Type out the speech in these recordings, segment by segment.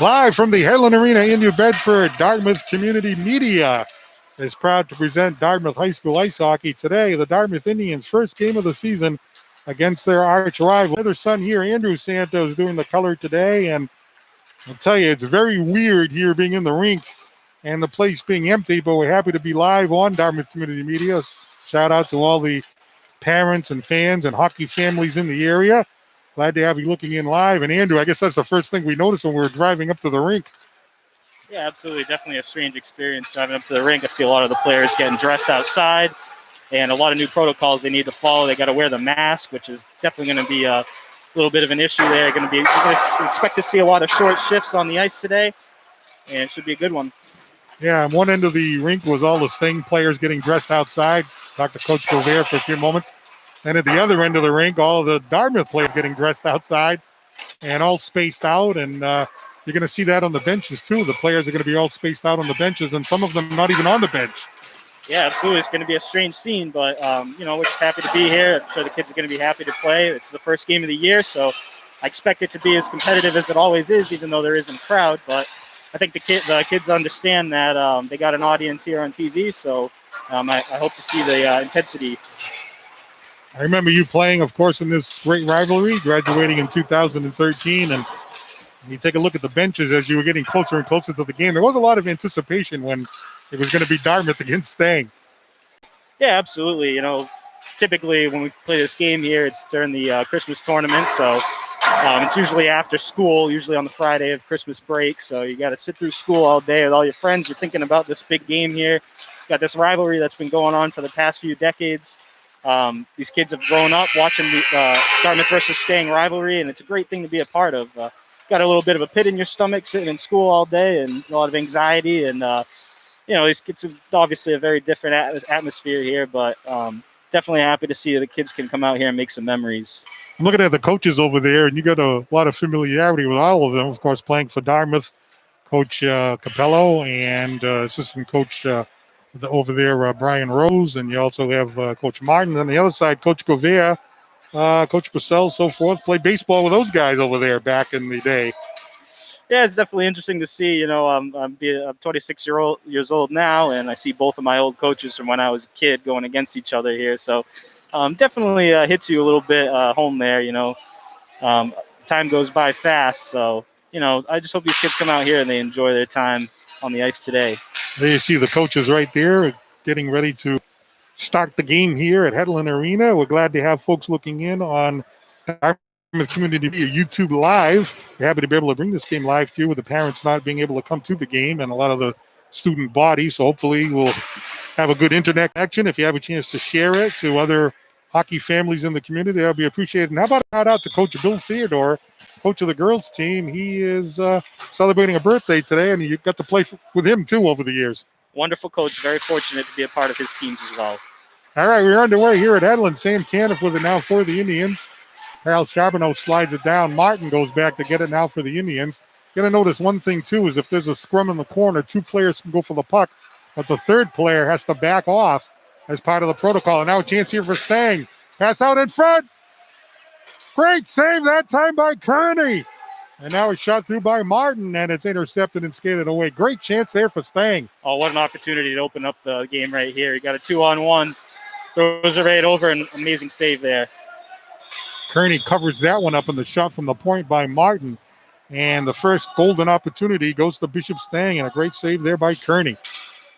Live from the Headland Arena in New Bedford, Dartmouth Community Media is proud to present Dartmouth High School Ice Hockey today. The Dartmouth Indians' first game of the season against their arch rival. Their son here, Andrew Santos, doing the color today. And I'll tell you, it's very weird here being in the rink and the place being empty, but we're happy to be live on Dartmouth Community Media. Shout out to all the parents and fans and hockey families in the area. Glad to have you looking in live. And Andrew, I guess that's the first thing we noticed when we were driving up to the rink. Yeah, absolutely. Definitely a strange experience driving up to the rink. I see a lot of the players getting dressed outside and a lot of new protocols they need to follow. They got to wear the mask, which is definitely going to be a little bit of an issue there. You're going to expect to see a lot of short shifts on the ice today, and it should be a good one. Yeah, on one end of the rink was all the Stang players getting dressed outside. Talked to Coach Gobert for a few moments. And at the other end of the rink, all of the Dartmouth players getting dressed outside and all spaced out. And you're going to see that on the benches, too. The players are going to be all spaced out on the benches, and some of them not even on the bench. Yeah, absolutely. It's going to be a strange scene, but, we're just happy to be here. I'm sure the kids are going to be happy to play. It's the first game of the year, so I expect it to be as competitive as it always is, even though there isn't a crowd. But I think the kids understand that they got an audience here on TV, so I hope to see the intensity. I remember you playing, of course, in this great rivalry, graduating in 2013. And you take a look at the benches as you were getting closer and closer to the game. There was a lot of anticipation when it was going to be Dartmouth against Stang. Yeah, absolutely. Typically when we play this game here, it's during the Christmas tournament. So it's usually after school, usually on the Friday of Christmas break. So you got to sit through school all day with all your friends. You're thinking about this big game here. You got this rivalry that's been going on for the past few decades. These kids have grown up watching the Dartmouth versus Stang rivalry, and it's a great thing to be a part of. Got a little bit of a pit in your stomach sitting in school all day and a lot of anxiety. And, these kids have obviously a very different atmosphere here, but definitely happy to see that the kids can come out here and make some memories. I'm looking at the coaches over there, and you got a lot of familiarity with all of them, of course, playing for Dartmouth. Coach Capello and assistant coach over there, Brian Rose, and you also have Coach Martin. On the other side, Coach Govea, Coach Purcell, so forth. Played baseball with those guys over there back in the day. Yeah, it's definitely interesting to see. I'm 26 years old now, and I see both of my old coaches from when I was a kid going against each other here. So definitely hits you a little bit home there. Time goes by fast. So, I just hope these kids come out here and they enjoy their time on the ice today. There you see the coaches right there getting ready to start the game here at Headland Arena. We're glad to have folks looking in on Dartmouth Community Media YouTube Live. We're happy to be able to bring this game live to you with the parents not being able to come to the game and a lot of the student body. So hopefully we'll have a good internet connection. If you have a chance to share it to other hockey families in the community, that'll be appreciated. And how about a shout out to Coach Bill Theodore, coach of the girls team. He is celebrating a birthday today, and you got to play with him, too, over the years. Wonderful coach. Very fortunate to be a part of his teams as well. All right, we're underway here at Headland. Sam Caniff with it now for the Indians. Harold Charbonneau slides it down. Martin goes back to get it now for the Indians. You're going to notice one thing, too, is if there's a scrum in the corner, two players can go for the puck, but the third player has to back off as part of the protocol. And now a chance here for Stang. Pass out in front. Great save that time by Kearney. And now it's shot through by Martin, and it's intercepted and skated away. Great chance there for Stang. Oh, what an opportunity to open up the game right here. You got a 2-on-1. Throws it right over, an amazing save there. Kearney covers that one up in the shot from the point by Martin. And the first golden opportunity goes to Bishop Stang, and a great save there by Kearney.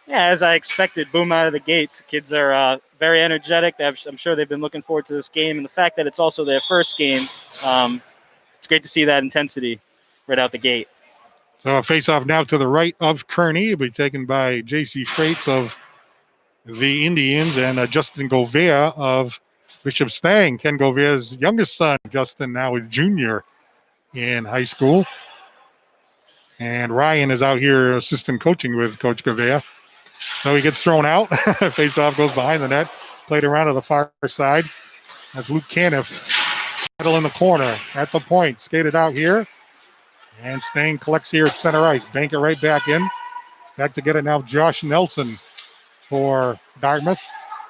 Yeah, as I expected, boom out of the gates. Kids are very energetic. I'm sure they've been looking forward to this game. And the fact that it's also their first game, it's great to see that intensity right out the gate. So a face-off now to the right of Kearney. It'll be taken by J.C. Freites of the Indians and Justin Govea of Bishop Stang. Ken Govea's youngest son, Justin, now a junior in high school. And Ryan is out here assistant coaching with Coach Govea. So he gets thrown out. Face-off goes behind the net. Played around to the far side. That's Luke Caniff. Battle in the corner at the point. Skated out here. And Stang collects here at center ice. Bank it right back in. Back to get it now, Josh Nelson for Dartmouth.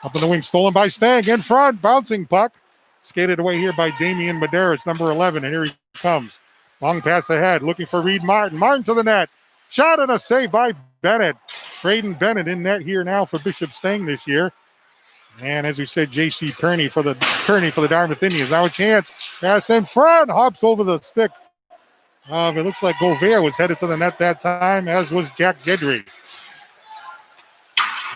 Up in the wing, stolen by Stang. In front, bouncing puck. Skated away here by Damian Madera. It's number 11, and here he comes. Long pass ahead, looking for Reed Martin. Martin to the net. Shot and a save by Bennett. Braden Bennett in net here now for Bishop Stang this year. And as we said, J.C. Kearney for the Dartmouth Indians. Now a chance. Pass in front. Hops over the stick. It looks like Gouveia was headed to the net that time, as was Jack Gedry.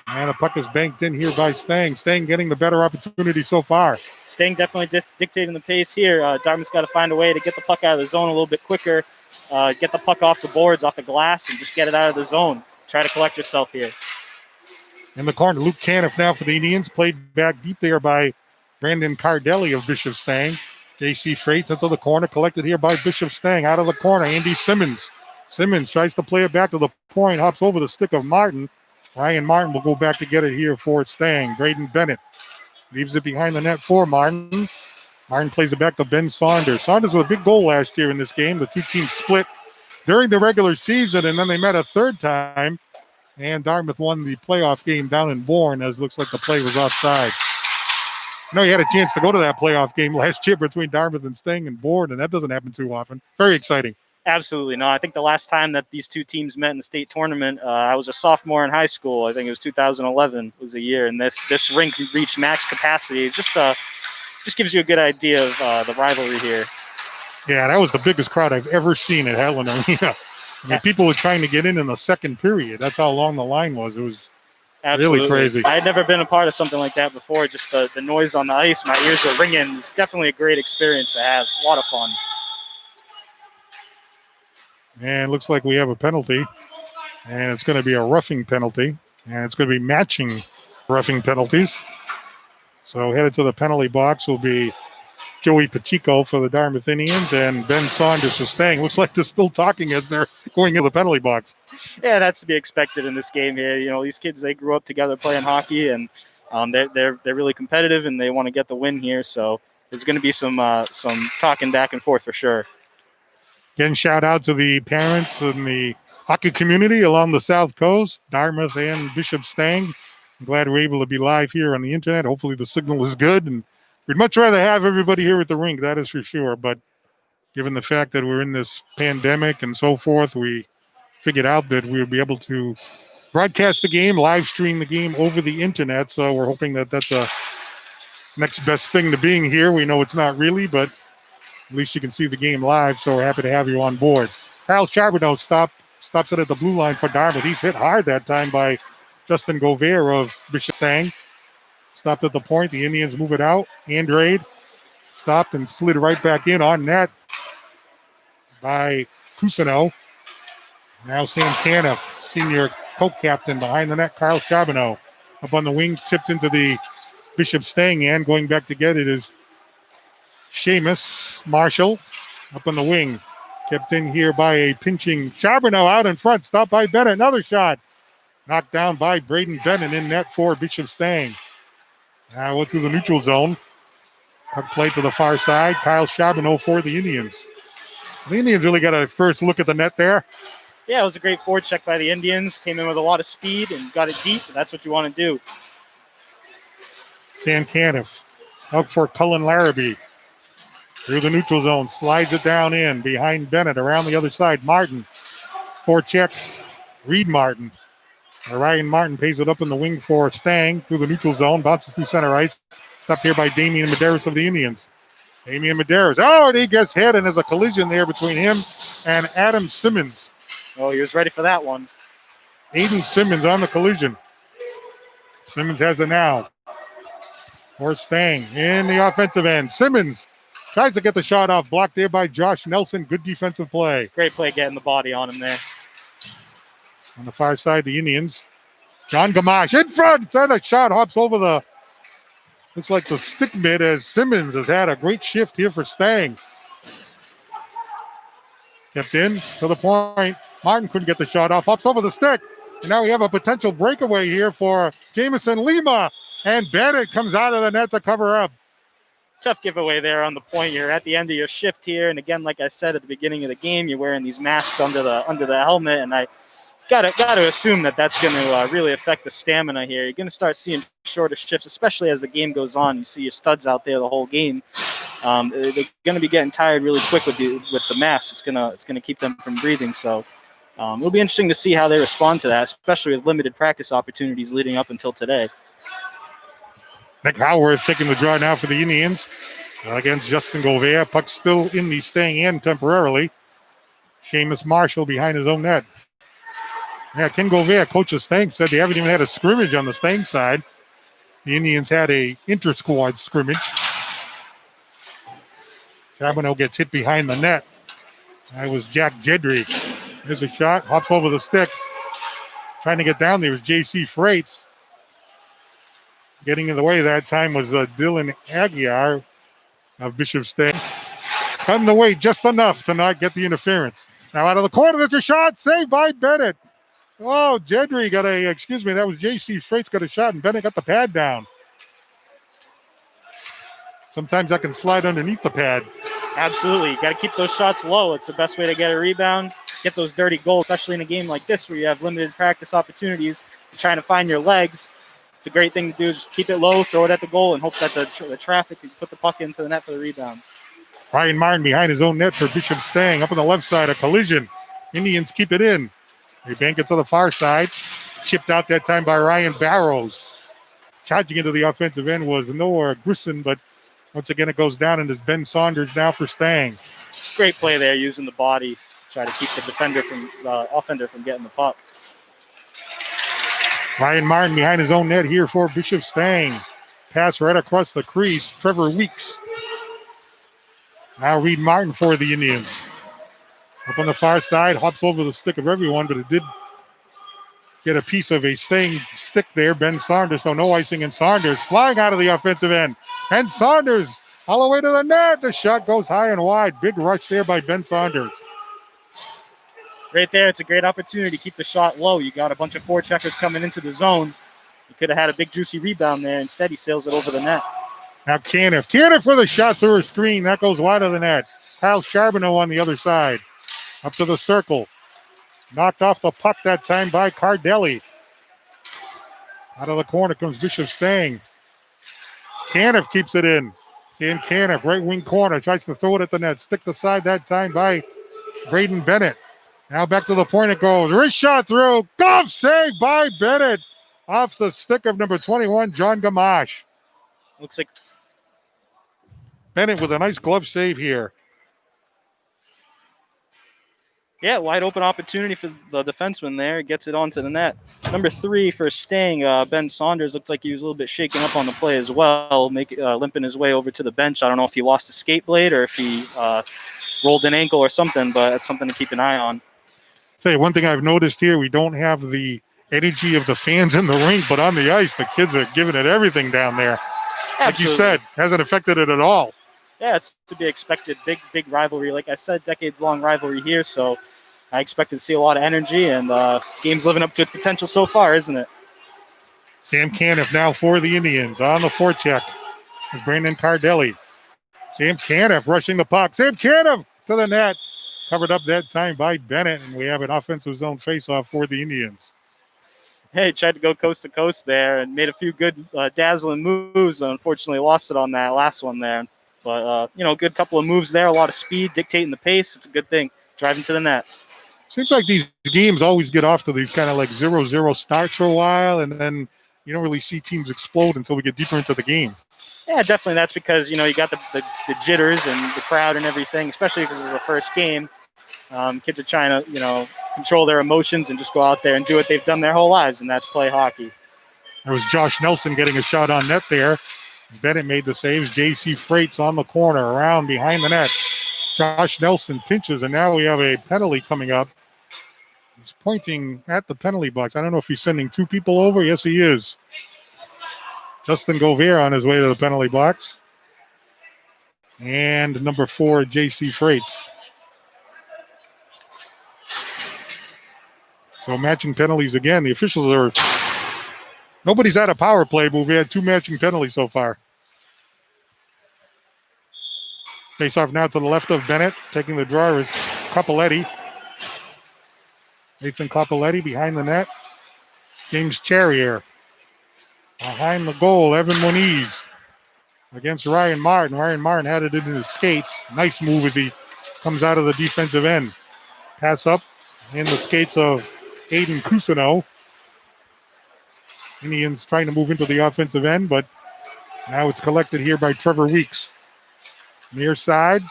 And the puck is banked in here by Stang. Stang getting the better opportunity so far. Stang definitely dictating the pace here. Dartmouth's got to find a way to get the puck out of the zone a little bit quicker, get the puck off the boards, off the glass, and just get it out of the zone. Try to collect yourself here. In the corner, Luke Caniff now for the Indians. Played back deep there by Brandon Cardelli of Bishop Stang. J.C. Freights into the corner, collected here by Bishop Stang. Out of the corner, Andy Simmons. Simmons tries to play it back to the point, hops over the stick of Martin. Ryan Martin will go back to get it here for Stang. Braden Bennett leaves it behind the net for Martin. Martin plays it back to Ben Saunders. Saunders with a big goal last year in this game. The two teams split during the regular season, and then they met a third time. And Dartmouth won the playoff game down in Bourne, as it looks like the play was offside. I know you had a chance to go to that playoff game last year between Dartmouth and Stang and Bourne, and that doesn't happen too often. Very exciting. Absolutely. No, I think the last time that these two teams met in the state tournament, I was a sophomore in high school. I think it was 2011 was the year, and this rink reached max capacity. It just gives you a good idea of the rivalry here. Yeah, that was the biggest crowd I've ever seen at Helen Arena. I mean, people were trying to get in the second period. That's how long the line was. It was Absolutely. Really crazy. I had never been a part of something like that before. Just the noise on the ice, my ears were ringing. It's definitely a great experience to have. A lot of fun. And it looks like we have a penalty. And it's going to be a roughing penalty. And it's going to be matching roughing penalties. So headed to the penalty box will be Joey Pacheco for the Dartmouth Indians and Ben Saunders for Stang. Looks like they're still talking as they're going in the penalty box. Yeah, that's to be expected in this game here. You know, these kids, they grew up together playing hockey, and they're really competitive, and they want to get the win here. So there's going to be some talking back and forth for sure. Again, shout out to the parents and the hockey community along the South Coast, Dartmouth and Bishop Stang. I'm glad we're able to be live here on the internet. Hopefully the signal is good, and we'd much rather have everybody here at the rink, that is for sure. But given the fact that we're in this pandemic and so forth, we figured out that we would be able to broadcast the game, live stream the game over the internet. So we're hoping that that's a next best thing to being here. We know it's not really, but at least you can see the game live. So we're happy to have you on board. Kyle Charbonneau stops it at the blue line for Dartmouth. He's hit hard that time by Justin Gouveia of Bishop Stang. Stopped at the point. The Indians move it out. Andrade stopped and slid right back in on net by Cousineau. Now Sam Caniff, senior co-captain behind the net. Kyle Charbonneau up on the wing, tipped into the Bishop Stang end. Going back to get it is Seamus Marshall up on the wing. Kept in here by a pinching Charbonneau out in front. Stopped by Bennett. Another shot. Knocked down by Braden Bennett in net for Bishop Stang. Now went through the neutral zone. Puck play to the far side. Kyle Charbonneau for the Indians. The Indians really got a first look at the net there. Yeah, it was a great forecheck by the Indians. Came in with a lot of speed and got it deep. That's what you want to do. Sam Caniff out for Cullen Larrabee. Through the neutral zone. Slides it down in behind Bennett. Around the other side. Martin. Forecheck. Reed Martin. Ryan Martin pays it up in the wing for Stang through the neutral zone. Bounces through center ice. Stopped here by Damian Medeiros of the Indians. Damian Medeiros. Oh, and he gets hit, and there's a collision there between him and Adam Simmons. Oh, he was ready for that one. Aiden Simmons on the collision. Simmons has it now. For Stang in the offensive end. Simmons tries to get the shot off. Blocked there by Josh Nelson. Good defensive play. Great play getting the body on him there. On the far side, the Indians. John Gamache in front. Then a shot hops over the, looks like the stick mid, as Simmons has had a great shift here for Stang. Kept in to the point. Martin couldn't get the shot off. Hops over the stick. And now we have a potential breakaway here for Jamison Lima. And Bennett comes out of the net to cover up. Tough giveaway there on the point. You're at the end of your shift here. And again, like I said at the beginning of the game, you're wearing these masks under the helmet. And I Gotta assume that that's going to really affect the stamina here. You're going to start seeing shorter shifts, especially as the game goes on. You see your studs out there the whole game. They're going to be getting tired really quick with the mass. It's gonna keep them from breathing. So it'll be interesting to see how they respond to that, especially with limited practice opportunities leading up until today. Nick Howarth taking the draw now for the Indians against Justin Govea. Puck still in the Stang end temporarily. Seamus Marshall behind his own net. Yeah, Ken Govea, coach of Stang, said they haven't even had a scrimmage on the Stang side. The Indians had a inter-squad scrimmage. Charbonneau gets hit behind the net. That was Jack Jedry. There's a shot, hops over the stick. Trying to get down there was J.C. Freites. Getting in the way that time was Dylan Aguiar of Bishop Stang. Got in the way just enough to not get the interference. Now out of the corner, there's a shot, saved by Bennett. Oh, Jedry got that was J.C. Freites got a shot, and Bennett got the pad down. Sometimes I can slide underneath the pad. Absolutely. You got to keep those shots low. It's the best way to get a rebound, get those dirty goals, especially in a game like this where you have limited practice opportunities. You're trying to find your legs. It's a great thing to do. Just keep it low, throw it at the goal, and hope that the traffic can put the puck into the net for the rebound. Ryan Martin behind his own net for Bishop Stang. Up on the left side, a collision. Indians keep it in. They bank it to the far side. Chipped out that time by Ryan Barrows. Charging into the offensive end was Noah Grisson, but once again it goes down, and it's Ben Saunders now for Stang. Great play there, using the body, try to keep the offender from getting the puck. Ryan Martin behind his own net here for Bishop Stang. Pass right across the crease. Trevor Weeks. Now Reed Martin for the Indians. Up on the far side, hops over the stick of everyone, but it did get a piece of a Stang stick there. Ben Saunders, so no icing, and Saunders flying out of the offensive end. And Saunders all the way to the net. The shot goes high and wide. Big rush there by Ben Saunders. Right there, it's a great opportunity to keep the shot low. You got a bunch of forecheckers coming into the zone. You could have had a big juicy rebound there. Instead, he sails it over the net. Now Caniff with a shot through a screen. That goes wide of the net. Kyle Charbonneau on the other side. Up to the circle. Knocked off the puck that time by Cardelli. Out of the corner comes Bishop Stang. Caniff keeps it in. Sam Caniff, right wing corner, tries to throw it at the net. Stick aside that time by Braden Bennett. Now back to the point it goes. Wrist shot through. Glove save by Bennett. Off the stick of number 21, John Gamache. Looks like Bennett with a nice glove save here. Yeah, wide open opportunity for the defenseman there. Gets it onto the net. Number 3 for Stang, Ben Saunders, looked like he was a little bit shaken up on the play as well, limping his way over to the bench. I don't know if he lost a skate blade or if he rolled an ankle or something, but it's something to keep an eye on. Tell you one thing I've noticed here, we don't have the energy of the fans in the rink, but on the ice, the kids are giving it everything down there. Absolutely. Like you said, hasn't affected it at all. Yeah, it's to be expected. Big rivalry. Like I said, decades-long rivalry here, so I expect to see a lot of energy, and game's living up to its potential so far, isn't it? Sam Caniff now for the Indians on the forecheck with Brandon Cardelli. Sam Caniff rushing the puck. Sam Caniff to the net. Covered up that time by Bennett, and we have an offensive zone faceoff for the Indians. Hey, tried to go coast to coast there and made a few good dazzling moves. Unfortunately, lost it on that last one there. But, good couple of moves there, a lot of speed, dictating the pace. It's a good thing, driving to the net. Seems like these games always get off to these kind of like 0-0 starts for a while, and then you don't really see teams explode until we get deeper into the game. Yeah, definitely. That's because, you got the jitters and the crowd and everything, especially because it's the first game. Kids are trying to, control their emotions and just go out there and do what they've done their whole lives, and that's play hockey. There was Josh Nelson getting a shot on net there. Bennett made the saves. J.C. Freites on the corner, around behind the net. Josh Nelson pinches, and now we have a penalty coming up. He's pointing at the penalty box. I don't know if he's sending 2 people over. Yes, he is. Justin Govea on his way to the penalty box. And number 4, J.C. Freites. So matching penalties again. The officials are... Nobody's had a power play, but we've had 2 matching penalties so far. Face off now to the left of Bennett. Taking the draw is Capoletti. Nathan Capoletti behind the net. James Charrier. Behind the goal, Evan Moniz against Ryan Martin. Ryan Martin had it in his skates. Nice move as he comes out of the defensive end. Pass up in the skates of Aiden Cusino. Indians trying to move into the offensive end, but now it's collected here by Trevor Weeks. Near side,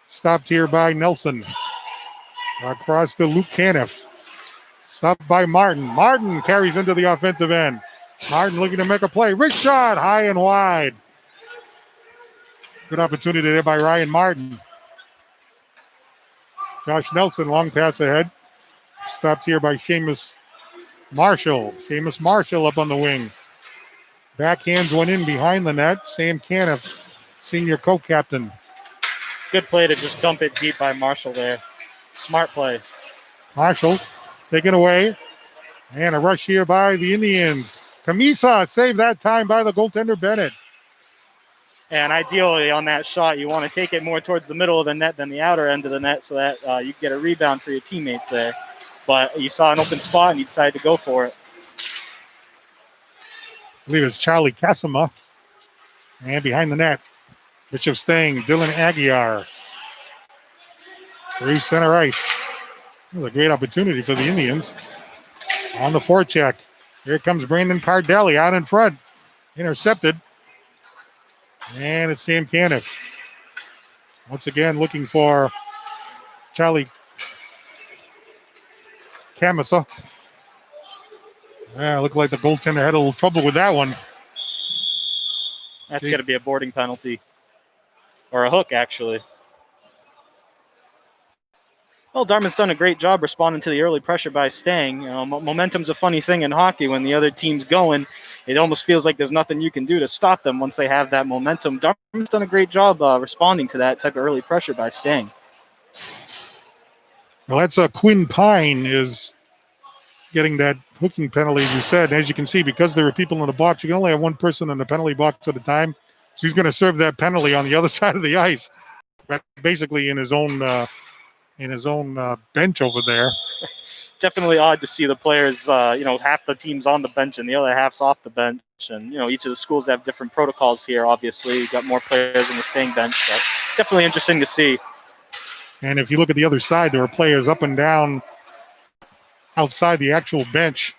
stopped here by Nelson. Across to Luke Caniff. Stopped by Martin. Martin carries into the offensive end. Martin looking to make a play. Rich shot, high and wide. Good opportunity there by Ryan Martin. Josh Nelson, long pass ahead. Stopped here by Seamus Marshall. Seamus Marshall up on the wing. Backhands one in behind the net. Sam Caniff, senior co-captain. Good play to just dump it deep by Marshall there. Smart play. Marshall taken away. And a rush here by the Indians. Kamisa saved that time by the goaltender Bennett. And ideally on that shot, you want to take it more towards the middle of the net than the outer end of the net so that you get a rebound for your teammates there. But you saw an open spot and you decided to go for it. I believe it's Charlie Cassima. And behind the net, Bishop Stang, Dylan Aguiar. Through center ice. It was a great opportunity for the Indians. On the forecheck. Here comes Brandon Cardelli out in front. Intercepted. And it's Sam Caniff. Once again looking for Charlie Camisa. Yeah, looked like the goaltender had a little trouble with that one. That's going to be a boarding penalty. Or a hook, actually. Well, Dartmouth's done a great job responding to the early pressure by Stang. You know, momentum's a funny thing in hockey. When the other team's going, it almost feels like there's nothing you can do to stop them once they have that momentum. Dartmouth's done a great job responding to that type of early pressure by Stang. Well, that's Quinn Pine is getting that hooking penalty, as you said. And as you can see, because there are people in the box, you can only have one person in the penalty box at a time. So he's going to serve that penalty on the other side of the ice, basically in his own bench over there. Definitely odd to see the players, half the team's on the bench and the other half's off the bench. And, each of the schools have different protocols here, obviously. You've got more players in the Stang bench, but definitely interesting to see. And if you look at the other side, there are players up and down outside the actual bench.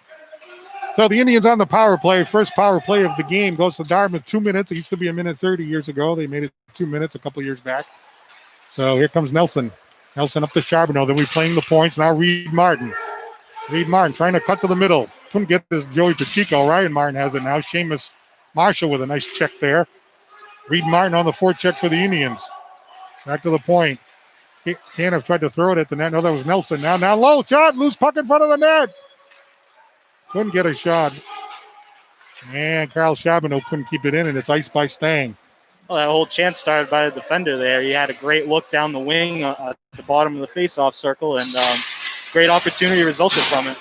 So the Indians on the power play. First power play of the game goes to Dartmouth. 2 minutes. It used to be a minute 30 years ago. They made it 2 minutes a couple years back. So here comes Nelson. Nelson up to Charbonneau. Then we playing the points. Now Reed Martin. Reed Martin trying to cut to the middle. Couldn't get to Joey Pacheco. Ryan Martin has it now. Seamus Marshall with a nice check there. Reed Martin on the forecheck for the Indians. Back to the point. Caniff tried to throw it at the net. No, that was Nelson. Now low shot. Loose puck in front of the net. Couldn't get a shot. And Carl Charbonneau couldn't keep it in, and it's iced by Stang. Well, that whole chance started by the defender there. He had a great look down the wing at the bottom of the face-off circle, and great opportunity resulted from it.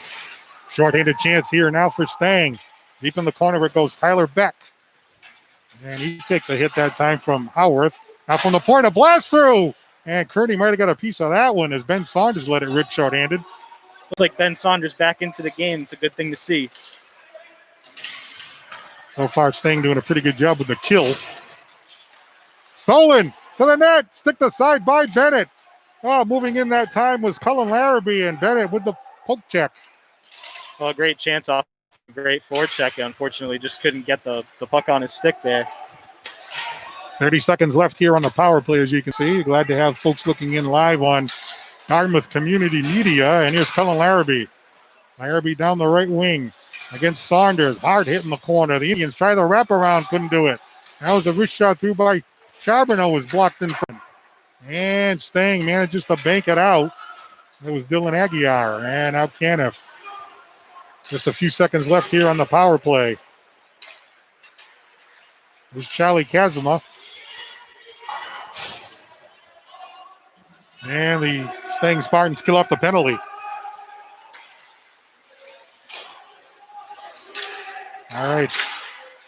Short-handed chance here now for Stang. Deep in the corner it goes Tyler Beck. And he takes a hit that time from Howarth. Now from the point, a blast through. And Kearney might have got a piece of that one as Ben Saunders let it rip short-handed. Looks like Ben Saunders back into the game. It's a good thing to see. So far, Stang doing a pretty good job with the kill. Stolen to the net. Stick to side by Bennett. Oh, moving in that time was Cullen Larrabee, and Bennett with the poke check. Well, a great chance off. Great forecheck. Unfortunately, just couldn't get the puck on his stick there. 30 seconds left here on the power play, as you can see. Glad to have folks looking in live on Dartmouth Community Media. And here's Cullen Larrabee. Larrabee down the right wing against Saunders. Hard hit in the corner. The Indians try the wraparound. Couldn't do it. That was a wrist shot through by Charbonneau, was blocked in front. And Stang manages to bank it out. It was Dylan Aguiar. And now Caniff. Just a few seconds left here on the power play. There's Charlie Kazuma. And the Stang Spartans kill off the penalty. All right.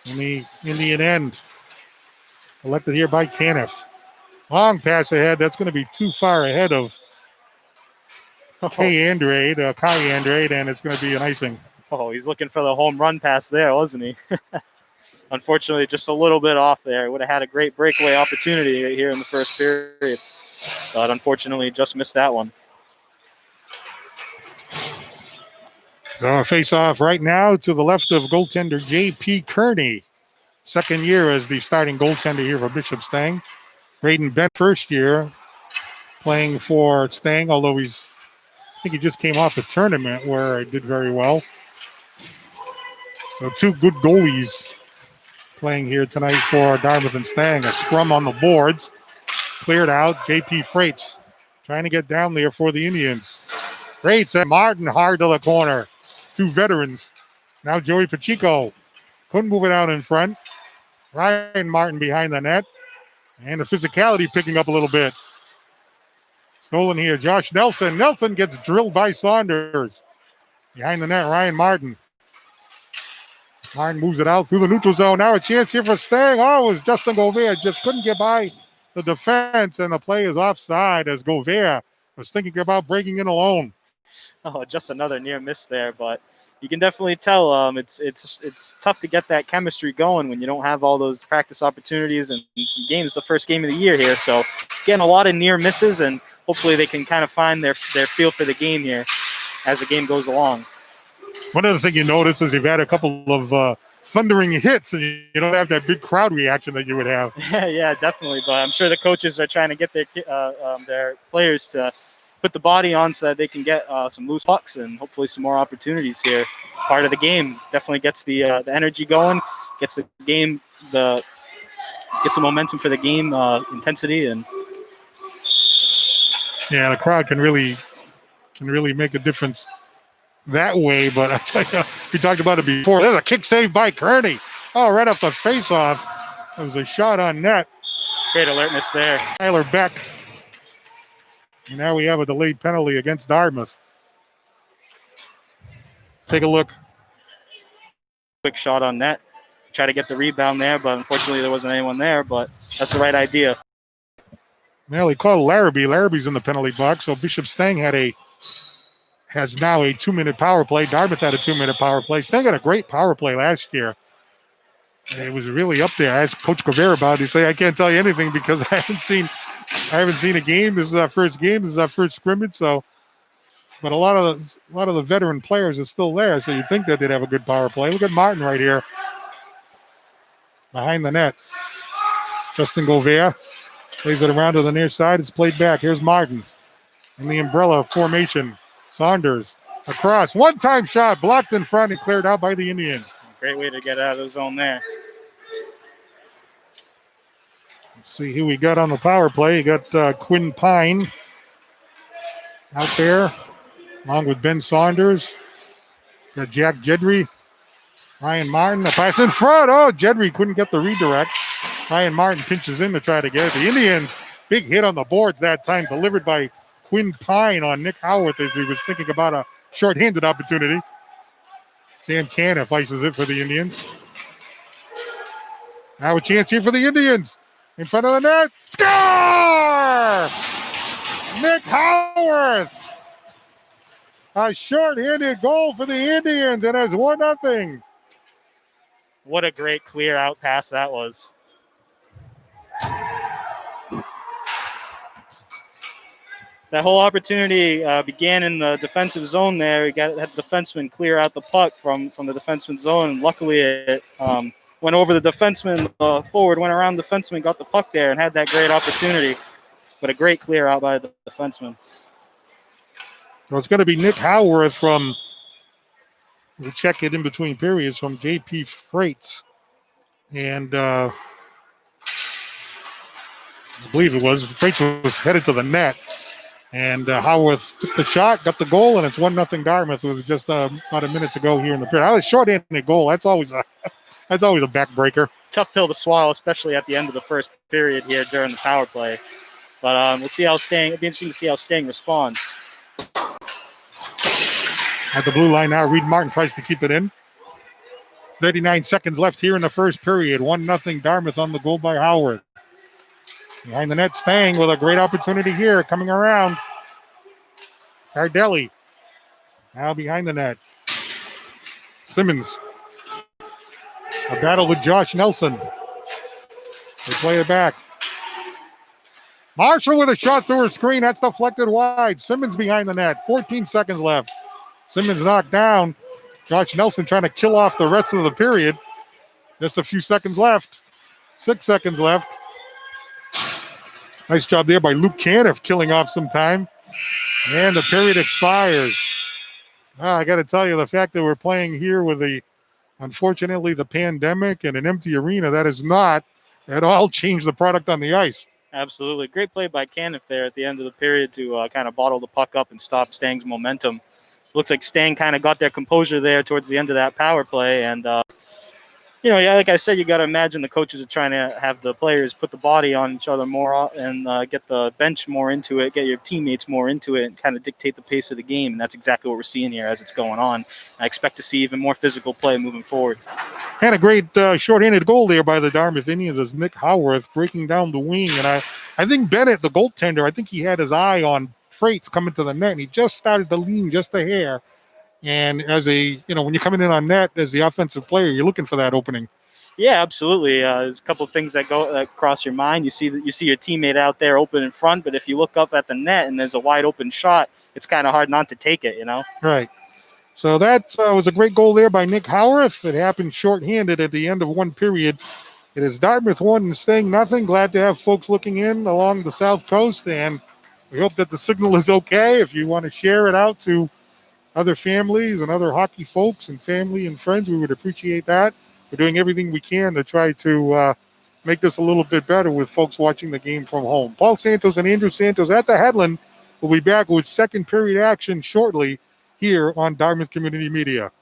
In the Indian end. Collected here by Caniff. Long pass ahead. That's going to be too far ahead of Kai Andrade, and it's going to be an icing. Oh, he's looking for the home run pass there, wasn't he? Unfortunately, just a little bit off there. Would have had a great breakaway opportunity here in the first period, but unfortunately, just missed that one. So face off right now to the left of goaltender J.P. Kearney. Second year as the starting goaltender here for Bishop Stang. Braden Bent, first year playing for Stang, although I think he just came off a tournament where he did very well. So two good goalies playing here tonight for Dartmouth and Stang. A scrum on the boards. Cleared out. J.P. Freites trying to get down there for the Indians. Freites and Martin hard to the corner. Two veterans. Now Joey Pacheco couldn't move it out in front. Ryan Martin behind the net. And the physicality picking up a little bit. Stolen here. Josh Nelson. Nelson gets drilled by Saunders. Behind the net, Ryan Martin. Martin moves it out through the neutral zone. Now a chance here for Stang. Oh, it was Justin Gouveia. Just couldn't get by the defense, and the play is offside as Gouveia was thinking about breaking in alone. Oh, just another near miss there, but you can definitely tell it's tough to get that chemistry going when you don't have all those practice opportunities and some games. The first game of the year here, so getting a lot of near misses, and hopefully they can kind of find their feel for the game here as the game goes along. One other thing you notice is you've had a couple of thundering hits, and you don't have that big crowd reaction that you would have. Yeah, definitely. But I'm sure the coaches are trying to get their players to put the body on so that they can get some loose pucks and hopefully some more opportunities here. Part of the game definitely gets the energy going, gets the game gets the momentum for the game intensity, and yeah, the crowd can really make a difference that way. But I tell you, we talked about it before. There's a kick save by Kearney. Oh, right off the face-off. It was a shot on net. Great alertness there. Tyler Beck. And now we have a delayed penalty against Dartmouth. Take a look. Quick shot on net. Try to get the rebound there, but unfortunately there wasn't anyone there, but that's the right idea. Well, he called Larrabee. Larrabee's in the penalty box, so Bishop Stang has now a 2-minute power play. Dartmouth had a 2-minute power play. Stang had a great power play last year. It was really up there. I asked Coach Gouveia about it. He said, I can't tell you anything because I haven't seen a game. This is our first game. This is our first scrimmage. So, but a lot of the veteran players are still there. So you'd think that they'd have a good power play. Look at Martin right here. Behind the net. Justin Gouveia plays it around to the near side. It's played back. Here's Martin in the umbrella formation. Saunders across. One-time shot blocked in front and cleared out by the Indians. Great way to get out of the zone there. Let's see who we got on the power play. You got Quinn Pine out there, along with Ben Saunders. Got Jack Jedry, Ryan Martin. A pass in front. Oh, Jedry couldn't get the redirect. Ryan Martin pinches in to try to get it. The Indians, big hit on the boards that time, delivered by Quinn Pine on Nick Howarth as he was thinking about a short-handed opportunity. Sam Caniff ices it for the Indians. Now a chance here for the Indians. In front of the net. Score! Nick Howarth. A short-handed goal for the Indians, and it's 1-0. What a great clear out pass that was. That whole opportunity began in the defensive zone there. We got that defenseman clear out the puck from the defenseman zone. And luckily, it went over the defenseman. Forward went around the defenseman, got the puck there, and had that great opportunity. But a great clear out by the defenseman. So it's going to be Nick Howarth from, we'll check it in between periods, from J.P. Freites. And I believe it was. Freites was headed to the net. And Howarth took the shot, got the goal, and it's 1-0 Dartmouth with just about a minute to go here in the period. A short-handed goal. That's always a backbreaker. Tough pill to swallow, especially at the end of the first period here during the power play. But we'll see how Stang. It'll be interesting to see how Stang responds. At the blue line now, Reed Martin tries to keep it in. 39 seconds left here in the first period. 1-0 Dartmouth on the goal by Howard. Behind the net, Stang with a great opportunity here, coming around. Cardelli now behind the net. Simmons. A battle with Josh Nelson. They play it back. Marshall with a shot through her screen. That's deflected wide. Simmons behind the net. 14 seconds left. Simmons knocked down. Josh Nelson trying to kill off the rest of the period. Just a few seconds left. 6 seconds left. Nice job there by Luke Caniff killing off some time. And the period expires. I got to tell you, the fact that we're playing here with unfortunately, the pandemic and an empty arena, that has not at all changed the product on the ice. Absolutely. Great play by Caniff there at the end of the period to kind of bottle the puck up and stop Stang's momentum. Looks like Stang kind of got their composure there towards the end of that power play. And, like I said, you got to imagine the coaches are trying to have the players put the body on each other more and get the bench more into it, get your teammates more into it, and kind of dictate the pace of the game. And that's exactly what we're seeing here as it's going on. I expect to see even more physical play moving forward. And a great shorthanded goal there by the Dartmouth Indians as Nick Howarth breaking down the wing. And I think Bennett, the goaltender, I think he had his eye on Freights coming to the net, and he just started to lean just a hair. And when you're coming in on net as the offensive player, you're looking for that opening. Yeah, absolutely. There's a couple of things that cross your mind. You see your teammate out there open in front, but if you look up at the net and there's a wide open shot, it's kind of hard not to take it, Right. So that was a great goal there by Nick Howarth. It happened shorthanded at the end of one period. It is Dartmouth 1 and Stang nothing. Glad to have folks looking in along the South Coast, and we hope that the signal is okay. If you want to share it out to other families and other hockey folks and family and friends, we would appreciate that. We're doing everything we can to try to make this a little bit better with folks watching the game from home. Paul Santos and Andrew Santos at the Headland will be back with second period action shortly here on Dartmouth Community Media.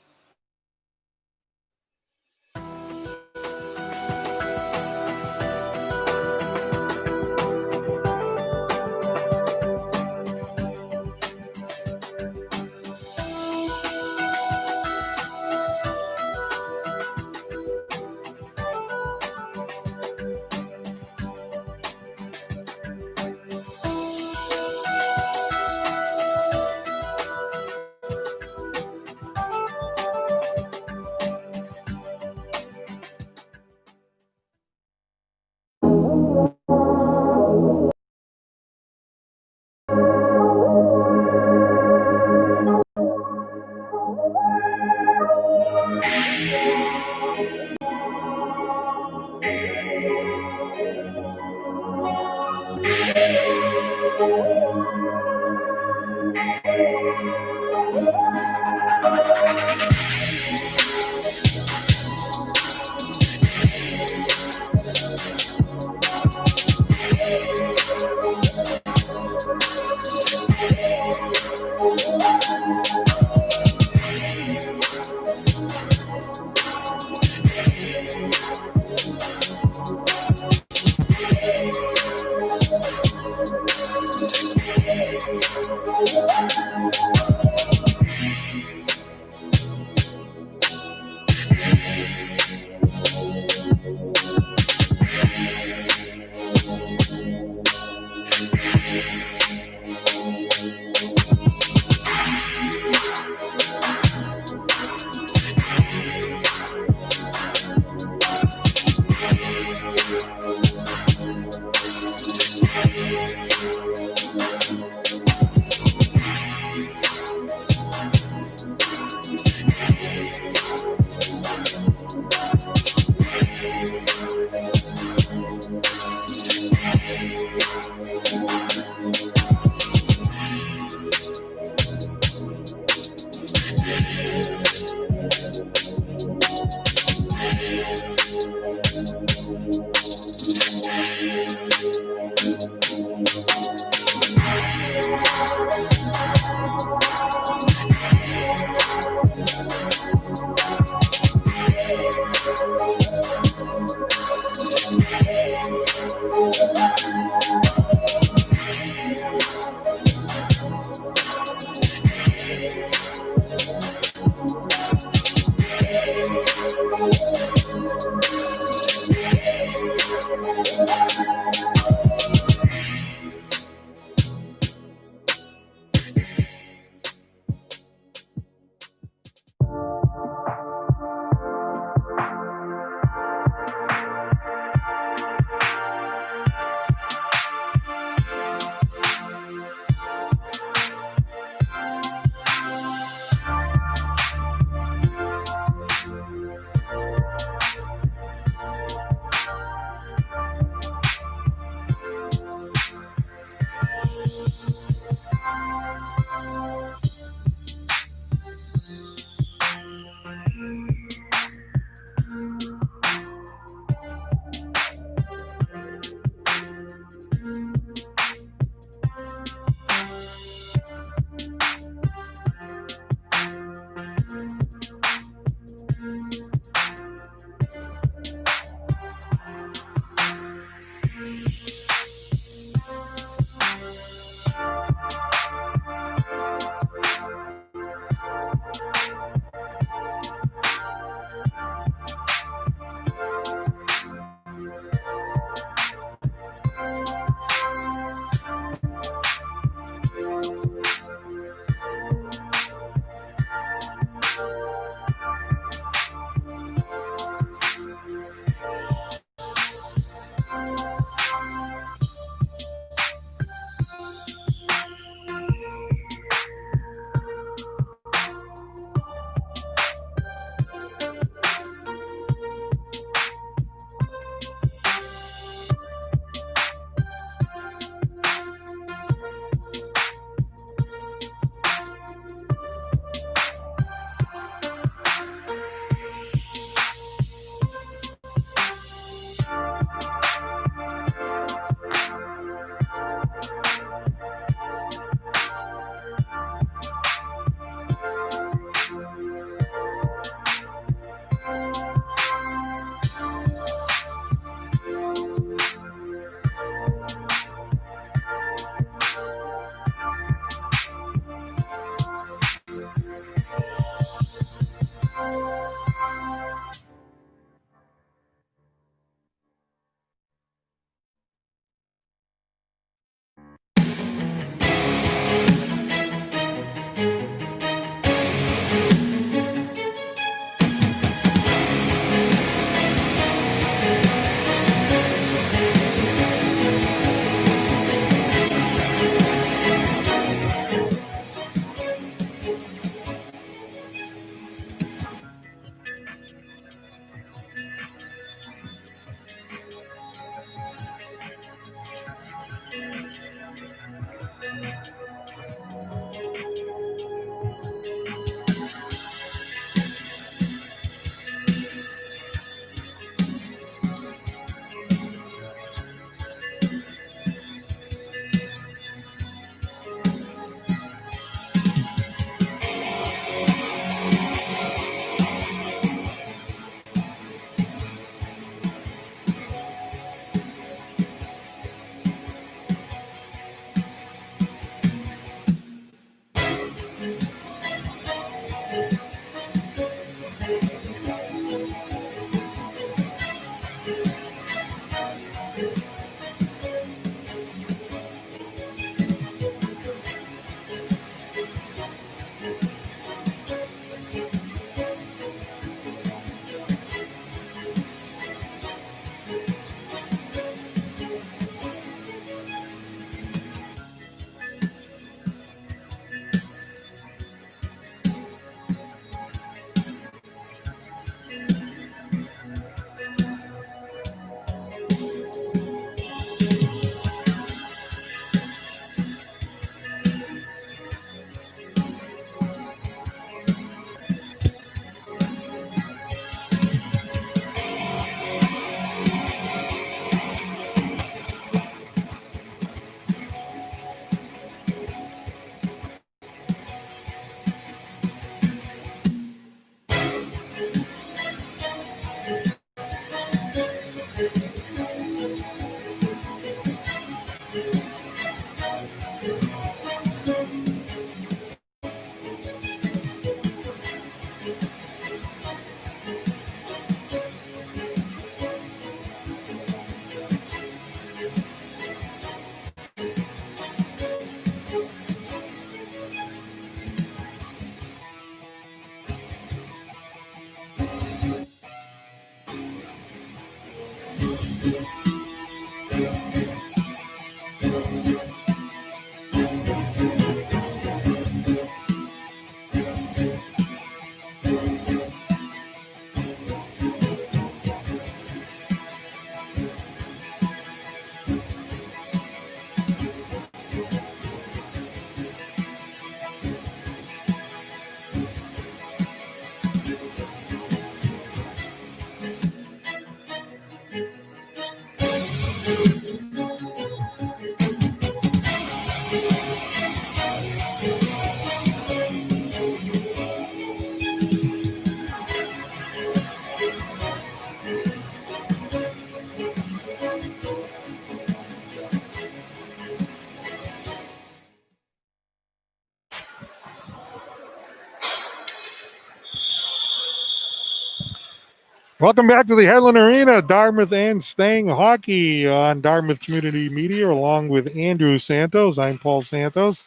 Welcome back to the Headland Arena, Dartmouth and Stang Hockey on Dartmouth Community Media, along with Andrew Santos. I'm Paul Santos.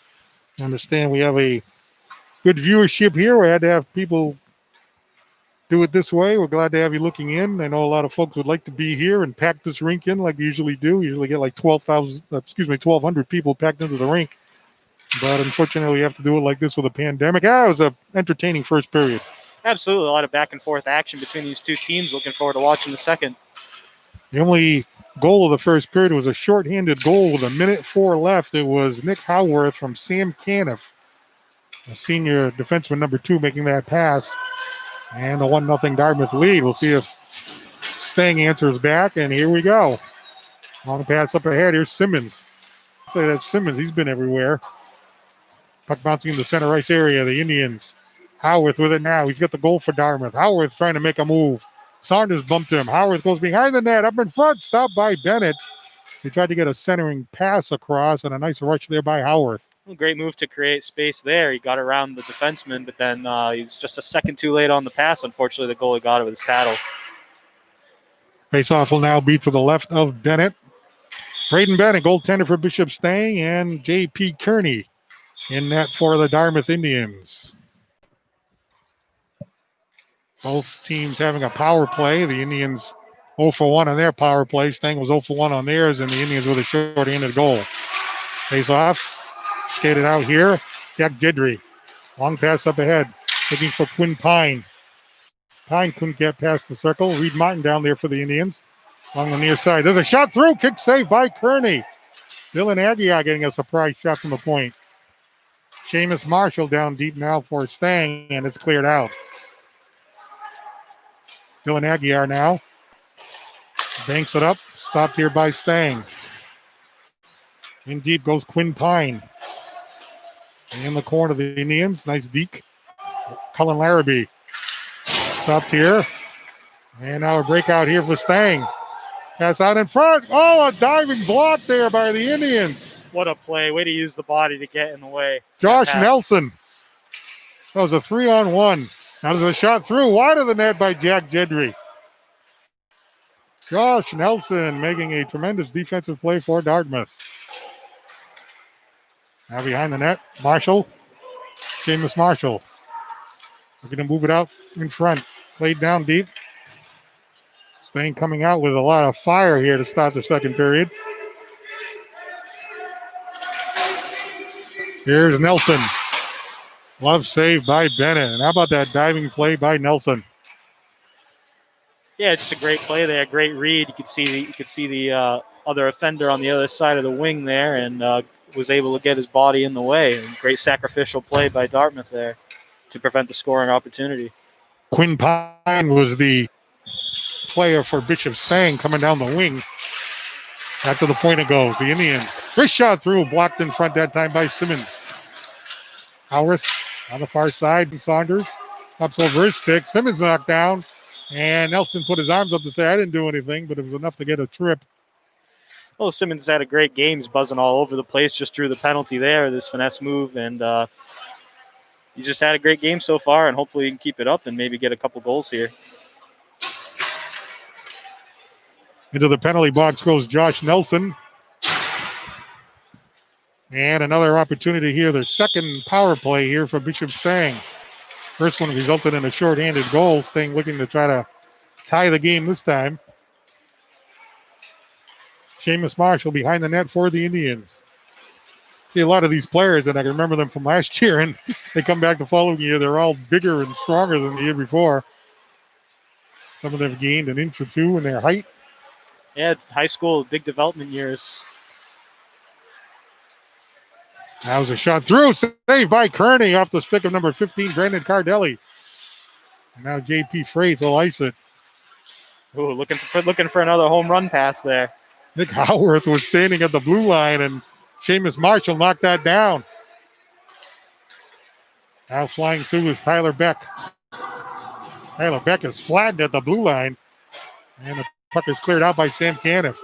I understand we have a good viewership here. We had to have people do it this way. We're glad to have you looking in. I know a lot of folks would like to be here and pack this rink in like they usually do. We usually get like 1,200 people packed into the rink. But unfortunately, we have to do it like this with a pandemic. It was an entertaining first period. Absolutely, a lot of back and forth action between these two teams. Looking forward to watching the second. The only goal of the first period was a shorthanded goal with 1:04 left. It was Nick Howarth from Sam Caniff, a senior defenseman number 2, making that pass. And a 1-0 Dartmouth lead. We'll see if Stang answers back, and here we go. Long pass up ahead. Here's Simmons. I'd say that's Simmons. He's been everywhere. Puck bouncing in the center ice area. The Indians. Howarth with it now. He's got the goal for Dartmouth. Howarth trying to make a move. Saunders bumped him. Howarth goes behind the net. Up in front. Stopped by Bennett. He tried to get a centering pass across, and a nice rush there by Howarth. Great move to create space there. He got around the defenseman, but then he was just a second too late on the pass. Unfortunately, the goalie got it with his paddle. Face-off will now be to the left of Bennett. Braden Bennett, goaltender for Bishop Stang, and J.P. Kearney in net for the Dartmouth Indians. Both teams having a power play. The Indians 0 for 1 on their power play. Stang was 0 for 1 on theirs, and the Indians with a short-handed goal. Face-off. Skated out here. Jack Gidry. Long pass up ahead. Looking for Quinn Pine. Pine couldn't get past the circle. Reed Martin down there for the Indians. Along the near side. There's a shot through. Kick saved by Kearney. Dylan Aguiar getting a surprise shot from the point. Seamus Marshall down deep now for Stang, and it's cleared out. Dylan Aguiar now. Banks it up. Stopped here by Stang. In deep goes Quinn Pine. In the corner of the Indians. Nice deke. Cullen Larrabee. Stopped here. And now a breakout here for Stang. Pass out in front. Oh, a diving block there by the Indians. What a play. Way to use the body to get in the way. Josh Nelson. That was a 3-on-1. Now there's a shot through wide of the net by Jack Jedry. Josh Nelson making a tremendous defensive play for Dartmouth. Now behind the net, Marshall. Seamus Marshall. Looking to move it out in front. Played down deep. Stang coming out with a lot of fire here to start the second period. Here's Nelson. Love save by Bennett. And how about that diving play by Nelson? Yeah, just a great play there, great read. You could see the other offender on the other side of the wing there, and was able to get his body in the way. And great sacrificial play by Dartmouth there to prevent the scoring opportunity. Quinn Pine was the player for Bishop Stang coming down the wing. Back to the point it goes. The Indians. First shot through, blocked in front that time by Simmons. Howarth on the far side. And Saunders ups over his stick. Simmons knocked down. And Nelson put his arms up to say, I didn't do anything, but it was enough to get a trip. Well, Simmons had a great game. He's buzzing all over the place. Just drew the penalty there, this finesse move. And he's just had a great game so far, and hopefully he can keep it up and maybe get a couple goals here. Into the penalty box goes Josh Nelson. And another opportunity here, their second power play here for Bishop Stang. First one resulted in a shorthanded goal. Stang looking to try to tie the game this time. Seamus Marshall behind the net for the Indians. See a lot of these players, and I can remember them from last year, and they come back the following year. They're all bigger and stronger than the year before. Some of them have gained an inch or two in their height. Yeah, it's high school, big development years. That was a shot through, saved by Kearney off the stick of number 15, Brandon Cardelli. And now J.P. Freites will ice it. Ooh, looking for another home run pass there. Nick Howarth was standing at the blue line, and Seamus Marshall knocked that down. Now flying through is Tyler Beck. Tyler Beck is flattened at the blue line, and the puck is cleared out by Sam Caniff.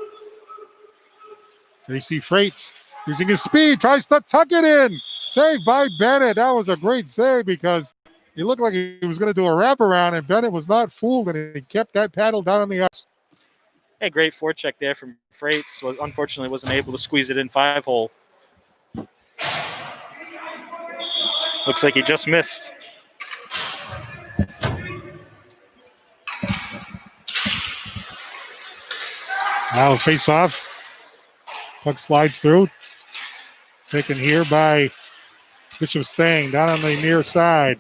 J.C. Freites using his speed, tries to tuck it in. Saved by Bennett. That was a great save because he looked like he was going to do a wraparound, and Bennett was not fooled, and he kept that paddle down on the ice. Yeah, great forecheck there from Freites. Unfortunately, wasn't able to squeeze it in 5-hole. Looks like he just missed. Now face off. Puck slides through. Taken here by Bishop Stang down on the near side.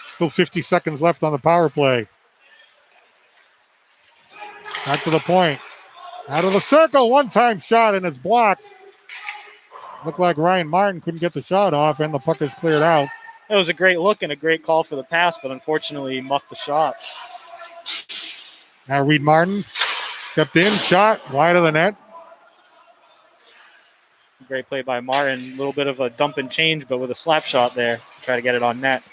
Still 50 seconds left on the power play. Back to the point. Out of the circle. One-time shot, and it's blocked. Looked like Ryan Martin couldn't get the shot off, and the puck is cleared out. It was a great look and a great call for the pass, but unfortunately he muffed the shot. Now Reed Martin kept in, shot wide of the net. Great play by Martin. A little bit of a dump and change, but with a slap shot there. Try to get it on net.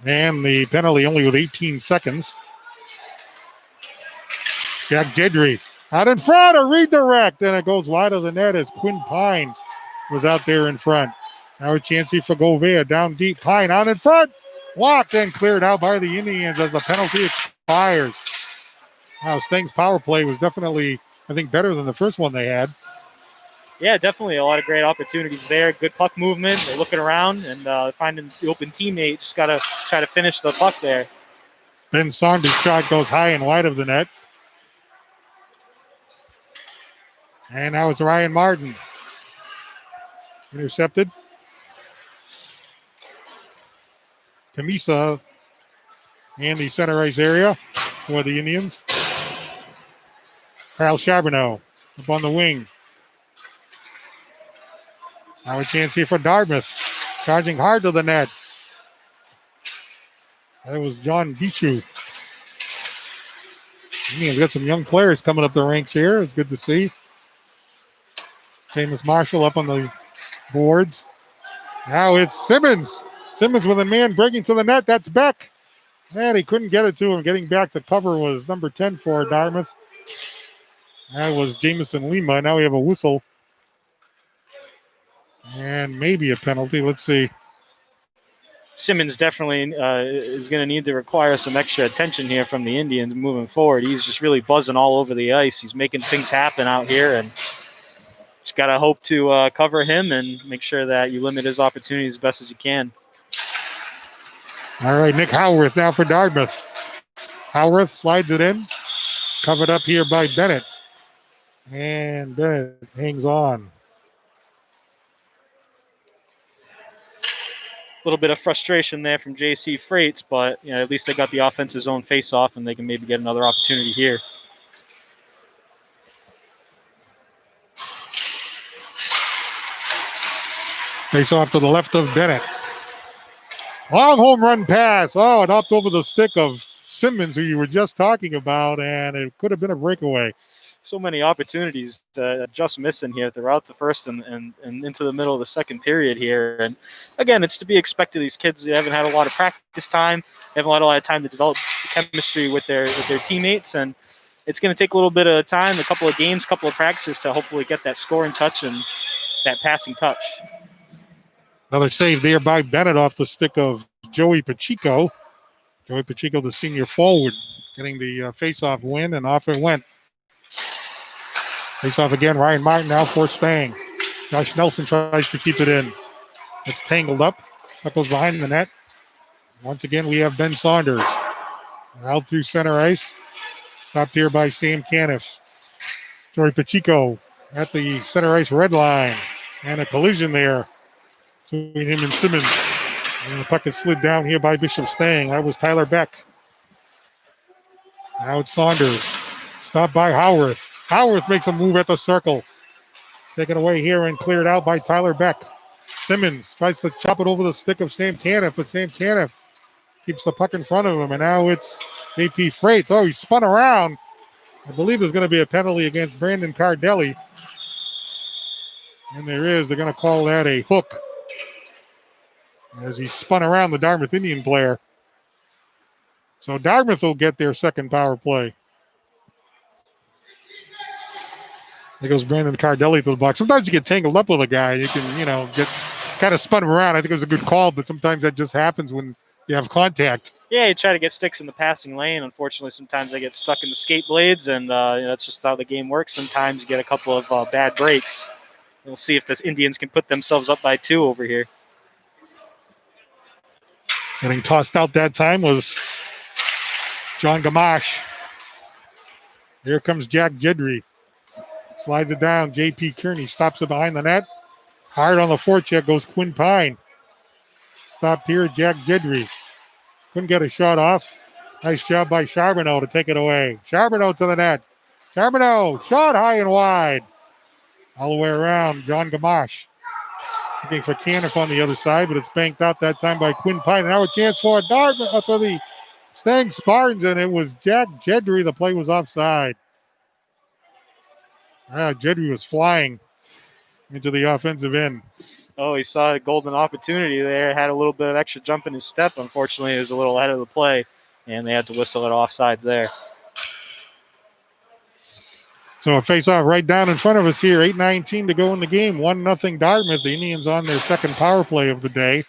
And the penalty only with 18 seconds. Jack Jedry out in front, a redirect, and it goes wide of the net as Quinn Pine was out there in front. Now a chance here for Govea down deep. Pine out in front, blocked and cleared out by the Indians as the penalty expires. Now Stang's power play was definitely, I think, better than the first one they had. Yeah, definitely a lot of great opportunities there. Good puck movement. They're looking around and finding the open teammate. Just got to try to finish the puck there. Ben Saunders' shot goes high and wide of the net. And now it's Ryan Martin. Intercepted. Camisa in the center ice area for the Indians. Kyle Charbonneau up on the wing. Now a chance here for Dartmouth. Charging hard to the net. That was John Bichu. Indians got some young players coming up the ranks here. It's good to see. Seamus Marshall up on the boards. Now it's Simmons. Simmons with a man breaking to the net. That's Beck. And he couldn't get it to him. Getting back to cover was number 10 for Dartmouth. That was Jamison Lima. Now we have a whistle. And maybe a penalty. Let's see. Simmons definitely is going to need to require some extra attention here from the Indians moving forward. He's just really buzzing all over the ice. He's making things happen out here, and just got to hope to cover him and make sure that you limit his opportunities as best as you can. All right, Nick Howarth now for Dartmouth. Howarth slides it in. Covered up here by Bennett. And Bennett hangs on. A little bit of frustration there from JC Freights, but at least they got the offensive zone face-off, and they can maybe get another opportunity here. Face off to the left of Bennett. Long home run pass. Oh, it hopped over the stick of Simmons, who you were just talking about, and it could have been a breakaway. So many opportunities just missing here throughout the first and into the middle of the second period here. And again, it's to be expected. These kids, they haven't had a lot of practice time. They haven't had a lot of time to develop chemistry with their teammates. And it's going to take a little bit of time, a couple of games, a couple of practices to hopefully get that scoring touch and that passing touch. Another save there by Bennett off the stick of Joey Pacheco. Joey Pacheco, the senior forward, getting the face-off win, and off it went. Face off again, Ryan Martin now for Stang. Josh Nelson tries to keep it in. It's tangled up. That goes behind the net. Once again, we have Ben Saunders. Out to center ice. Stopped here by Sam Caniff. Joey Pacheco at the center ice red line. And a collision there between him and Simmons. And the puck is slid down here by Bishop Stang. That was Tyler Beck. Now it's Saunders. Stopped by Howarth. Howarth makes a move at the circle. Taken away here and cleared out by Tyler Beck. Simmons tries to chop it over the stick of Sam Caniff, but Sam Caniff keeps the puck in front of him, and now it's JP Freights. Oh, he spun around. I believe there's going to be a penalty against Brandon Cardelli. And there is. They're going to call that a hook as he spun around the Dartmouth Indian player. So Dartmouth will get their second power play. There goes Brandon Cardelli to the box. Sometimes you get tangled up with a guy. You can, get kind of spun him around. I think it was a good call, but sometimes that just happens when you have contact. Yeah, you try to get sticks in the passing lane. Unfortunately, sometimes they get stuck in the skate blades, and that's just how the game works. Sometimes you get a couple of bad breaks. We'll see if the Indians can put themselves up by 2 over here. Getting tossed out that time was John Gamache. Here comes Jack Jedry. Slides it down. J.P. Kearney stops it behind the net. Hard on the forecheck goes Quinn Pine. Stopped here, Jack Jedry. Couldn't get a shot off. Nice job by Charbonneau to take it away. Charbonneau to the net. Charbonneau, shot high and wide. All the way around, John Gamache. Looking for Caniff on the other side, but it's banked out that time by Quinn Pine. Now a chance for the Stang Spartans, and it was Jack Jedry. The play was offside. Jedry was flying into the offensive end. Oh, he saw a golden opportunity there. Had a little bit of extra jump in his step. Unfortunately, he was a little ahead of the play, and they had to whistle it offsides there. So a face-off right down in front of us here. 8:19 to go in the game. 1-0 Dartmouth. The Indians on their second power play of the day.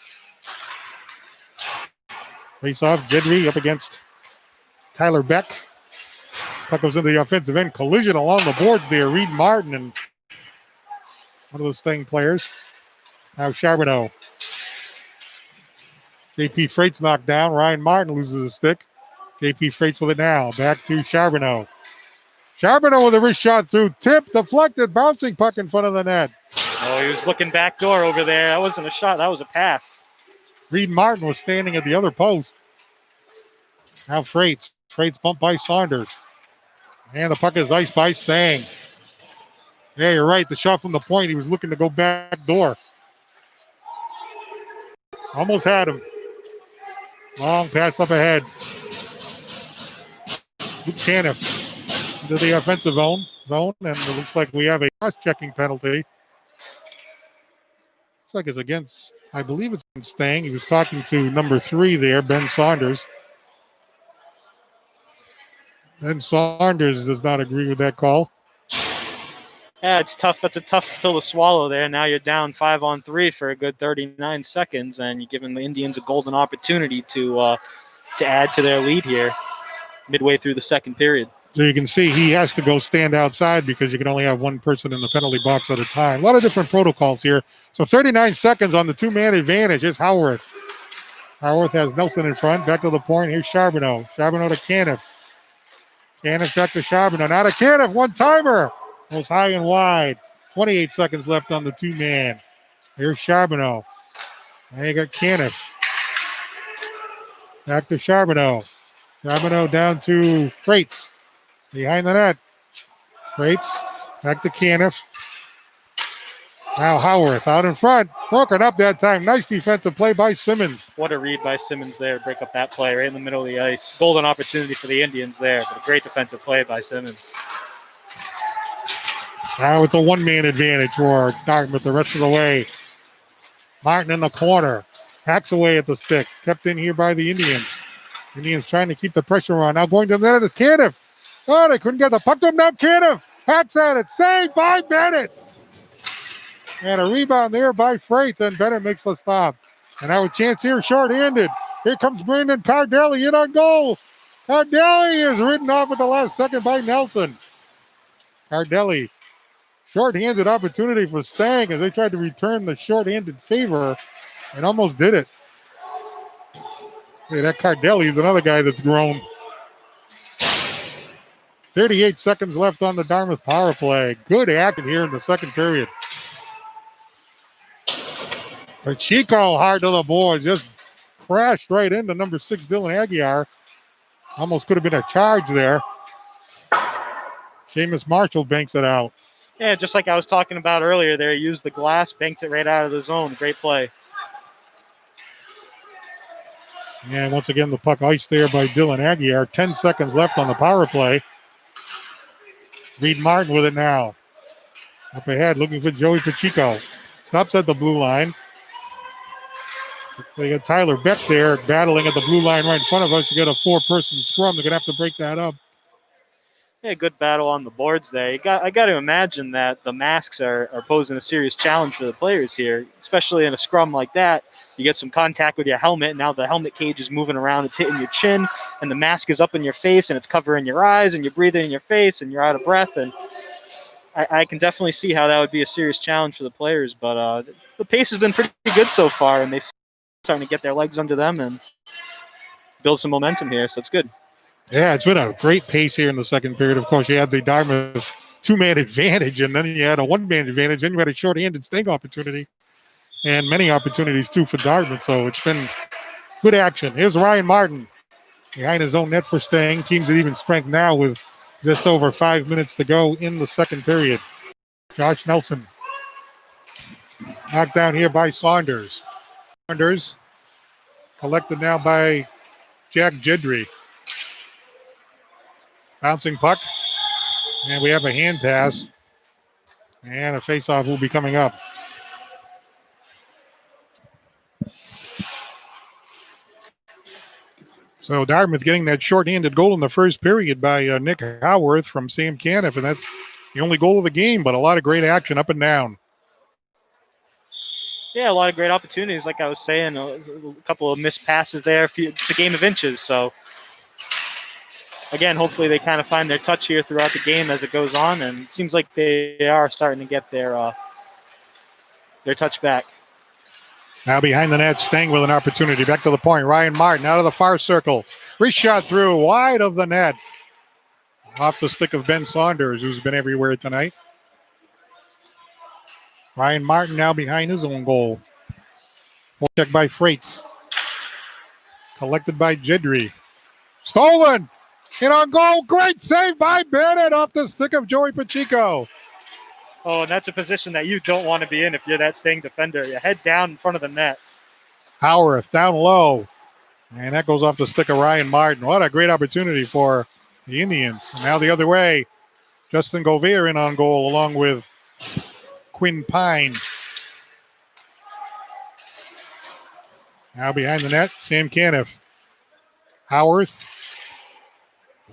Face-off, Jedry up against Tyler Beck. Puck goes into the offensive end. Collision along the boards there. Reed Martin and one of those Stang players. Now Charbonneau. JP Freights knocked down. Ryan Martin loses the stick. JP Freights with it now. Back to Charbonneau. Charbonneau with a wrist shot through. Tip, deflected, bouncing puck in front of the net. Oh, he was looking back door over there. That wasn't a shot. That was a pass. Reed Martin was standing at the other post. Now Freights. Freights bumped by Saunders. And the puck is iced by Stang. Yeah, you're right. The shot from the point, he was looking to go back door. Almost had him. Long pass up ahead. Caniff into the offensive zone, and it looks like we have a cross-checking penalty. Looks like it's against, I believe it's against Stang. He was talking to number 3 there, Ben Saunders. Ben Saunders does not agree with that call. Yeah, Yeah, it's tough. That's a tough pill to swallow there. Now you're down 5-on-3 for a good 39 seconds, and you're giving the Indians a golden opportunity to add to their lead here midway through the second period. So you can see he has to go stand outside because you can only have one person in the penalty box at a time. A lot of different protocols here. So 39 seconds on the two-man advantage. Here's Howarth. Howarth has Nelson in front. Back to the point. Here's Charbonneau. Charbonneau to Caniff. Caniff back to Charbonneau. Now to Caniff. One-timer. Goes high and wide. 28 seconds left on the two-man. Here's Charbonneau. Now you got Caniff. Back to Charbonneau. Charbonneau down to Freites. Behind the net. Freites. Back to Caniff. Now Howarth out in front. Broken up that time. Nice defensive play by Simmons. What a read by Simmons there to break up that play right in the middle of the ice. Golden opportunity for the Indians there, but a great defensive play by Simmons. Now it's a one-man advantage for Dartmouth the rest of the way. Martin in the corner. Hacks away at the stick. Kept in here by the Indians. Indians trying to keep the pressure on. Now going to the net is Caniff. Oh, they couldn't get the puck to him. Now Caniff. Hacks at it. Saved by Bennett. And a rebound there by Freites, and Bennett makes the stop. And now a chance here, short-handed. Here comes Brandon Cardelli in on goal. Cardelli is ridden off at the last second by Nelson. Cardelli, short-handed opportunity for Stang as they tried to return the short-handed favor and almost did it. Hey, that Cardelli is another guy that's grown. 38 seconds left on the Dartmouth power play. Good action here in the second period. Pacheco hard to the boards, just crashed right into number 6, Dylan Aguiar. Almost could have been a charge there. Seamus Marshall banks it out. Yeah, just like I was talking about earlier there, used the glass, banks it right out of the zone. Great play. And once again, the puck iced there by Dylan Aguiar. 10 seconds left on the power play. Reed Martin with it now. Up ahead, looking for Joey Pacheco. Stops at the blue line. They got Tyler Beck there battling at the blue line right in front of us. You got a 4-person scrum. They're going to have to break that up. Yeah, good battle on the boards there. I got to imagine that the masks are posing a serious challenge for the players here, especially in a scrum like that. You get some contact with your helmet. Now the helmet cage is moving around. It's hitting your chin, and the mask is up in your face, and it's covering your eyes, and you're breathing in your face, and you're out of breath. And I can definitely see how that would be a serious challenge for the players. But the pace has been pretty good so far, and they're starting to get their legs under them and build some momentum here, so it's good. Yeah, it's been a great pace here in the second period. Of course, you had the Dartmouth two-man advantage, and then you had a one-man advantage. Then you had a short-handed Stang opportunity, and many opportunities, too, for Dartmouth. So it's been good action. Here's Ryan Martin behind his own net for Stang. Teams at even strength now with just over 5 minutes to go in the second period. Josh Nelson knocked down here by Saunders. Saunders collected now by Jack Jedry. Bouncing puck. And we have a hand pass. And a faceoff will be coming up. So Dartmouth getting that short-handed goal in the first period by Nick Howarth from Sam Caniff. And that's the only goal of the game, but a lot of great action up and down. Yeah, a lot of great opportunities. Like I was saying, a couple of missed passes there. It's a game of inches. So, again, hopefully they kind of find their touch here throughout the game as it goes on. And it seems like they are starting to get their touch back. Now behind the net, Stang with an opportunity. Back to the point. Ryan Martin out of the far circle. Wrist shot through, wide of the net. Off the stick of Ben Saunders, who's been everywhere tonight. Ryan Martin now behind his own goal. Check by Freites. Collected by Jedry. Stolen! And on goal, great save by Bennett off the stick of Joey Pacheco. Oh, and that's a position that you don't want to be in if you're that Stang defender. You head down in front of the net. Howarth down low. And that goes off the stick of Ryan Martin. What a great opportunity for the Indians. And now the other way. Justin Gouveia in on goal along with Quinn Pine. Now behind the net, Sam Caniff. Howarth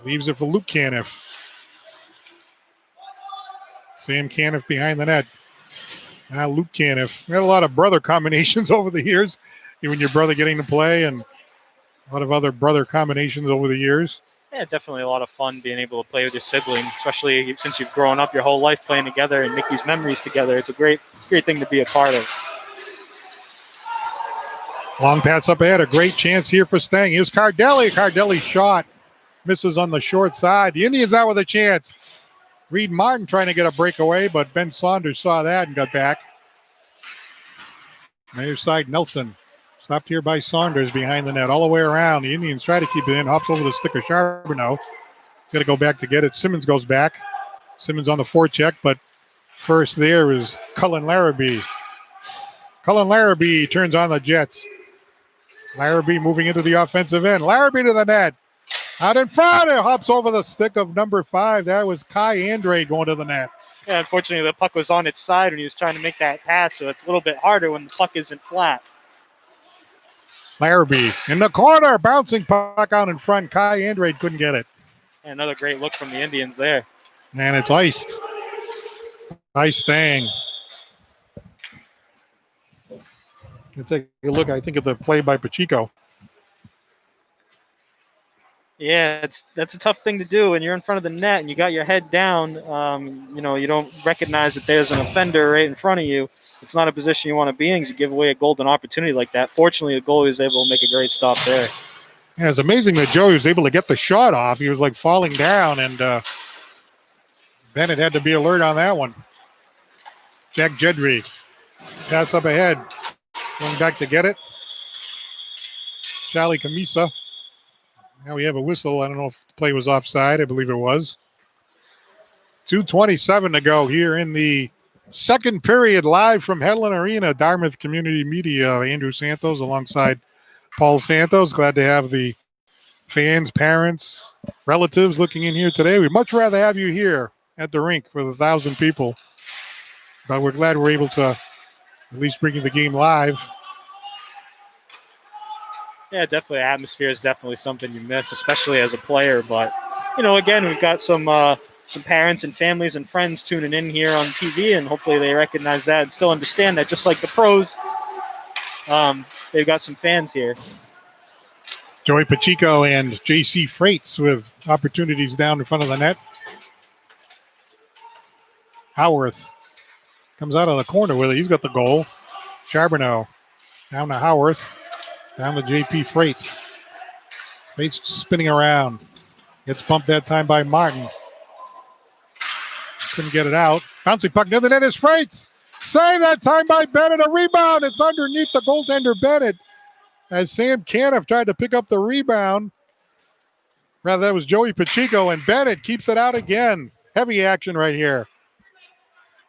leaves it for Luke Caniff. Sam Caniff behind the net. Now Luke Caniff. We had a lot of brother combinations over the years. You and your brother getting to play, and a lot of other brother combinations over the years. Yeah, definitely a lot of fun being able to play with your sibling, especially since you've grown up your whole life playing together and make these memories together. It's a great thing to be a part of. Long pass up ahead. A great chance here for Stang. Here's Cardelli. Cardelli shot. Misses on the short side. The Indians out with a chance. Reed Martin trying to get a breakaway, but Ben Saunders saw that and got back. On the other side, Nelson. Stopped here by Saunders behind the net. All the way around. The Indians try to keep it in. Hops over the stick of Charbonneau. He's got to go back to get it. Simmons goes back. Simmons on the forecheck, but first there is Cullen Larrabee. Cullen Larrabee turns on the Jets. Larrabee moving into the offensive end. Larrabee to the net. Out in front. It hops over the stick of number 5. That was Kai Andrade going to the net. Yeah, unfortunately, the puck was on its side when he was trying to make that pass, so it's a little bit harder when the puck isn't flat. Larrabee in the corner. Bouncing puck out in front. Kai Andrade couldn't get it. And another great look from the Indians there. And it's iced. Ice Stang. Let's take a look, I think, at the play by Pacheco. Yeah, that's a tough thing to do when you're in front of the net and you got your head down. You don't recognize that there's an offender right in front of you. It's not a position you want to be in because you give away a golden opportunity like that. Fortunately, the goalie was able to make a great stop there. Yeah, it's amazing that Joey was able to get the shot off. He was like falling down, and Bennett had to be alert on that one. Jack Jedry. Pass up ahead. Going back to get it. Charlie Camisa. Now we have a whistle. I don't know if the play was offside. I believe it was. 2:27 to go here in the second period, live from Hedlund Arena. Dartmouth Community Media. Andrew Santos alongside Paul Santos. Glad to have the fans, parents, relatives looking in here today. We'd much rather have you here at the rink with 1,000 people. But we're glad we're able to at least bring you the game live. Yeah, definitely. Atmosphere is definitely something you miss, especially as a player. But, again, we've got some parents and families and friends tuning in here on TV, and hopefully they recognize that and still understand that, just like the pros, they've got some fans here. Joey Pacheco and J.C. Freights with opportunities down in front of the net. Howarth comes out of the corner with it. He's got the goal. Charbonneau down to Howarth. Down to J.P. Freights. Freights spinning around. Gets bumped that time by Martin. Couldn't get it out. Bouncing puck near the net is Freights. Save that time by Bennett. A rebound. It's underneath the goaltender Bennett. As Sam Caniff tried to pick up the rebound. Rather, that was Joey Pacheco, and Bennett keeps it out again. Heavy action right here.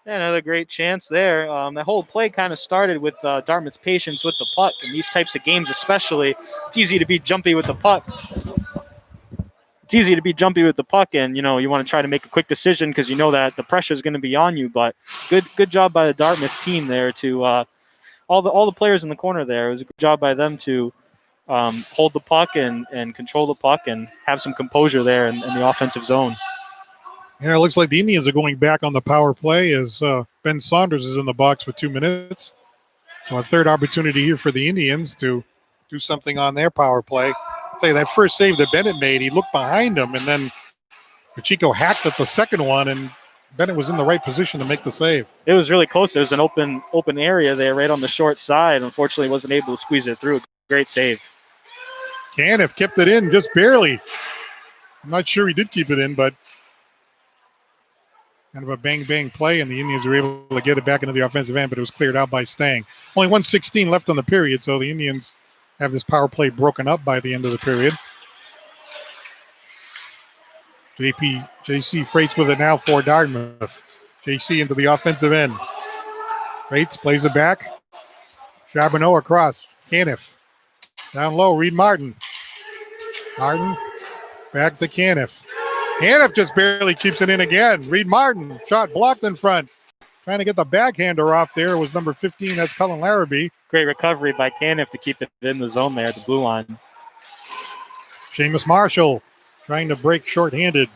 Yeah, another great chance there. The whole play kind of started with Dartmouth's patience with the puck. In these types of games especially, it's easy to be jumpy with the puck. And, you want to try to make a quick decision because you know that the pressure is going to be on you. But good job by the Dartmouth team there to all the players in the corner there. It was a good job by them to hold the puck and control the puck and have some composure there in the offensive zone. Yeah, it looks like the Indians are going back on the power play as Ben Saunders is in the box for 2 minutes. So a third opportunity here for the Indians to do something on their power play. I'll tell you, that first save that Bennett made, he looked behind him, and then Pacheco hacked at the second one, and Bennett was in the right position to make the save. It was really close. There was an open area there right on the short side. Unfortunately, wasn't able to squeeze it through. Great save. Caniff kept it in just barely. I'm not sure he did keep it in, but kind of a bang-bang play, and the Indians were able to get it back into the offensive end, but it was cleared out by Stang. Only 1:16 left on the period, so the Indians have this power play broken up by the end of the period. J.C. Freights with it now for Dartmouth. J.C. into the offensive end. Freights plays it back. Charbonneau across. Caniff. Down low, Reed Martin. Martin back to Caniff. Caniff just barely keeps it in again. Reed Martin, shot blocked in front. Trying to get the backhander off there was number 15. That's Cullen Larrabee. Great recovery by Caniff to keep it in the zone there at the blue line. Seamus Marshall trying to break shorthanded.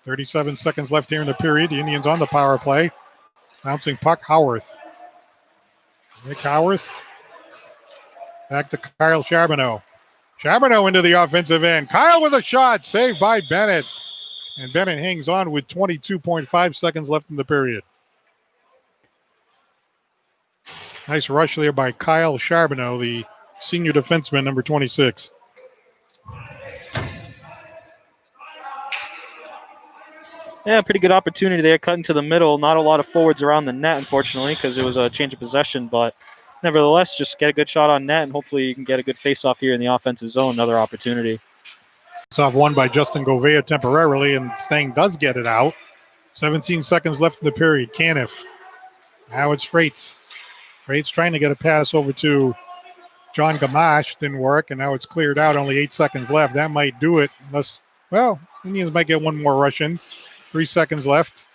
37 seconds left here in the period. The Indians on the power play. Bouncing puck, Howarth. Nick Howarth. Back to Kyle Charbonneau. Charbonneau into the offensive end. Kyle with a shot. Saved by Bennett. And Bennett hangs on with 22.5 seconds left in the period. Nice rush there by Kyle Charbonneau, the senior defenseman, number 26. Yeah, pretty good opportunity there, cutting to the middle. Not a lot of forwards around the net, unfortunately, because it was a change of possession. But nevertheless, just get a good shot on net, and hopefully you can get a good face-off here in the offensive zone. Another opportunity. It's off won by Justin Govea temporarily, and Stang does get it out. 17 seconds left in the period. Caniff. Now it's Freites. Freites trying to get a pass over to John Gamache. Didn't work, and now it's cleared out. Only 8 seconds left. That might do it unless, well, Indians might get one more rush in. 3 seconds left.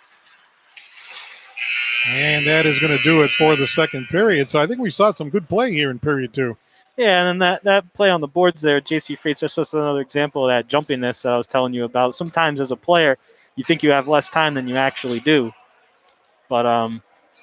And that is going to do it for the second period. So I think we saw some good play here in period 2. Yeah, and then that play on the boards there, J.C. Freites, just another example of that jumpiness that I was telling you about. Sometimes as a player, you think you have less time than you actually do. But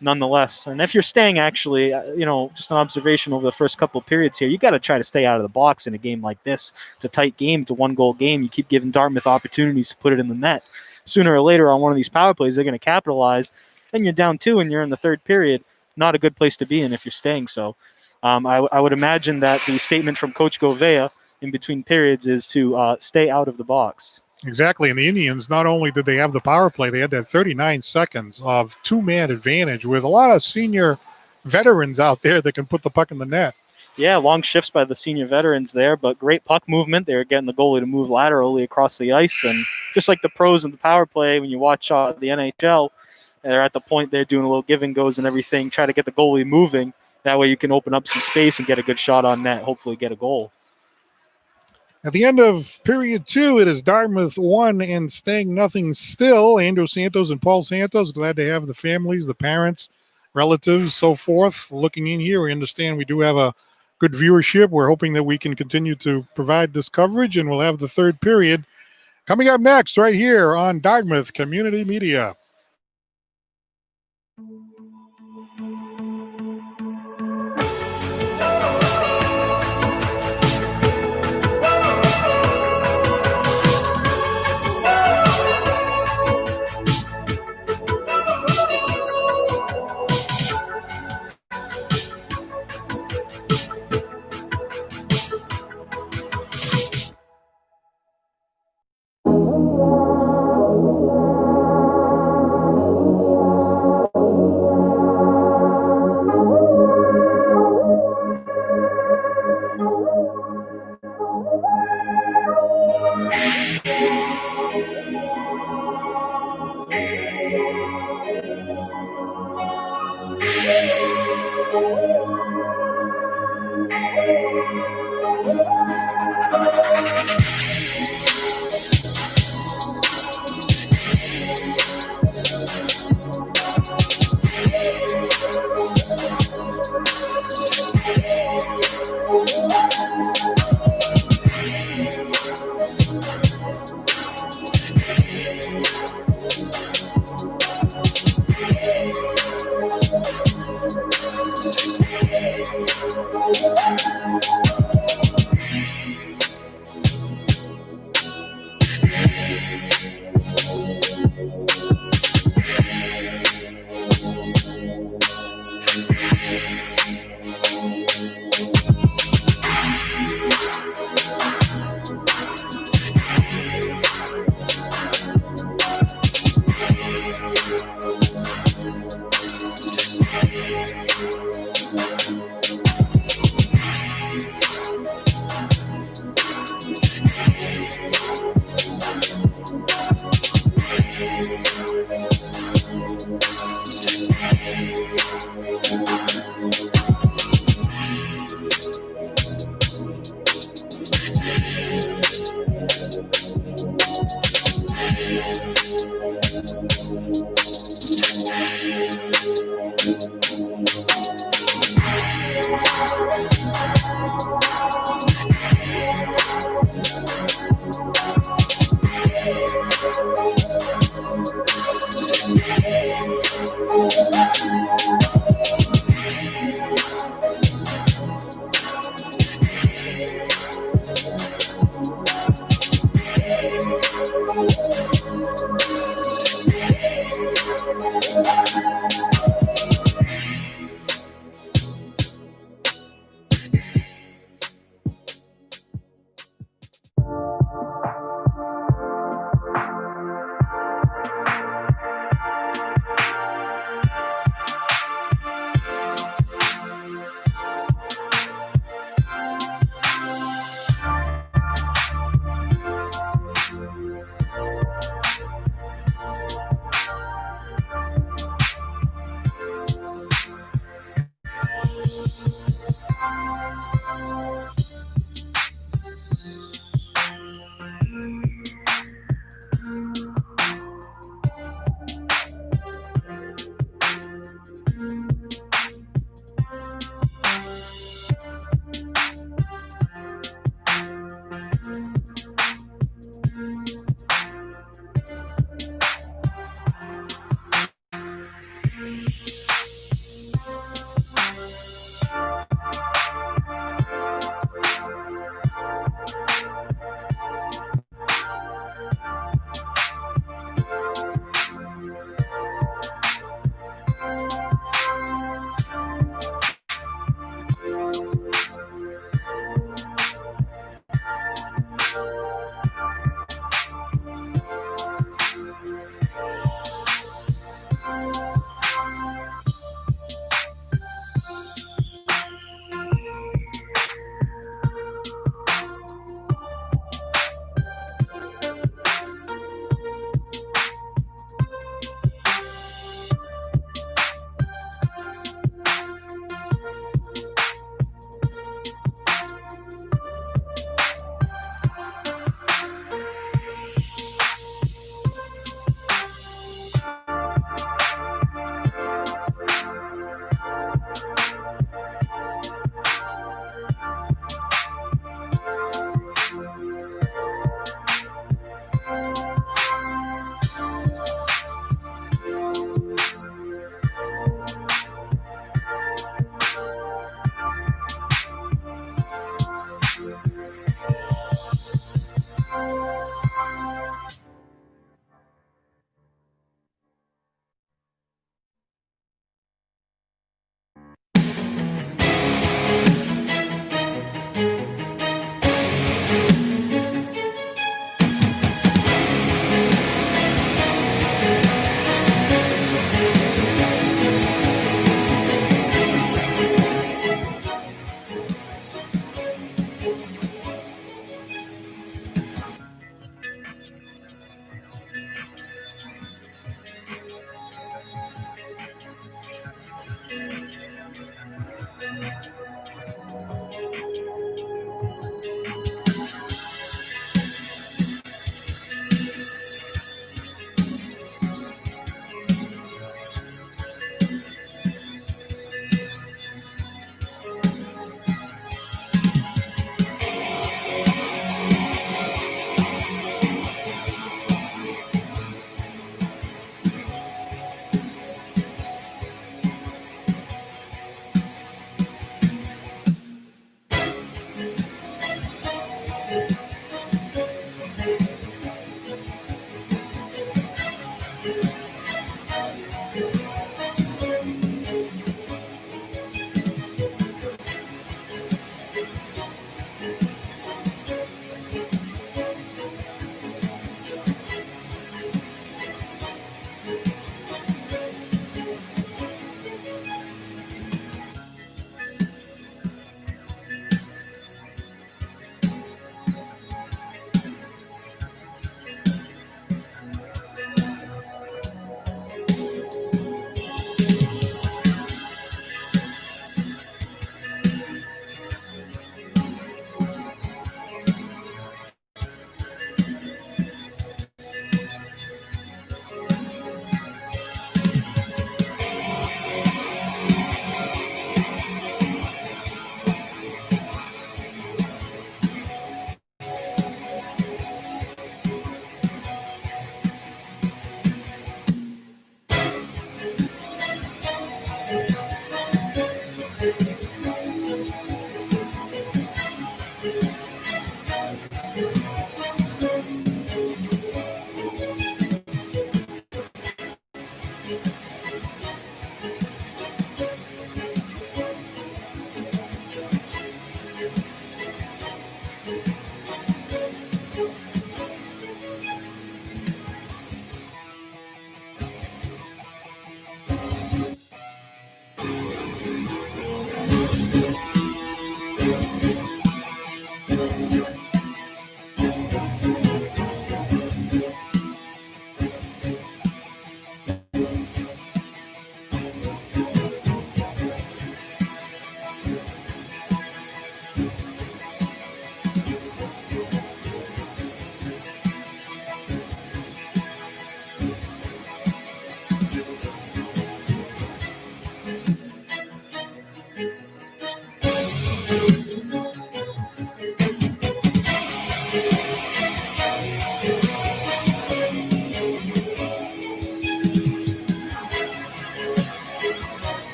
nonetheless, and if you're staying actually, just an observation over the first couple of periods here, you got to try to stay out of the box in a game like this. It's a tight game. It's a one-goal game. You keep giving Dartmouth opportunities to put it in the net. Sooner or later on one of these power plays, they're going to capitalize. Then you're down 2 and you're in the third period. Not a good place to be in if you're staying. So I would imagine that the statement from Coach Govea in between periods is to stay out of the box. Exactly. And the Indians, not only did they have the power play, they had that 39 seconds of two-man advantage with a lot of senior veterans out there that can put the puck in the net. Yeah, long shifts by the senior veterans there, but great puck movement. They were getting the goalie to move laterally across the ice. And just like the pros in the power play, when you watch the NHL, they're at the point they're doing a little give and goes and everything, try to get the goalie moving. That way you can open up some space and get a good shot on net, hopefully get a goal. At the end of period 2, it is Dartmouth 1 and Stang nothing still. Andrew Santos and Paul Santos, glad to have the families, the parents, relatives, so forth, looking in here. We understand we do have a good viewership. We're hoping that we can continue to provide this coverage, and we'll have the third period coming up next right here on Dartmouth Community Media.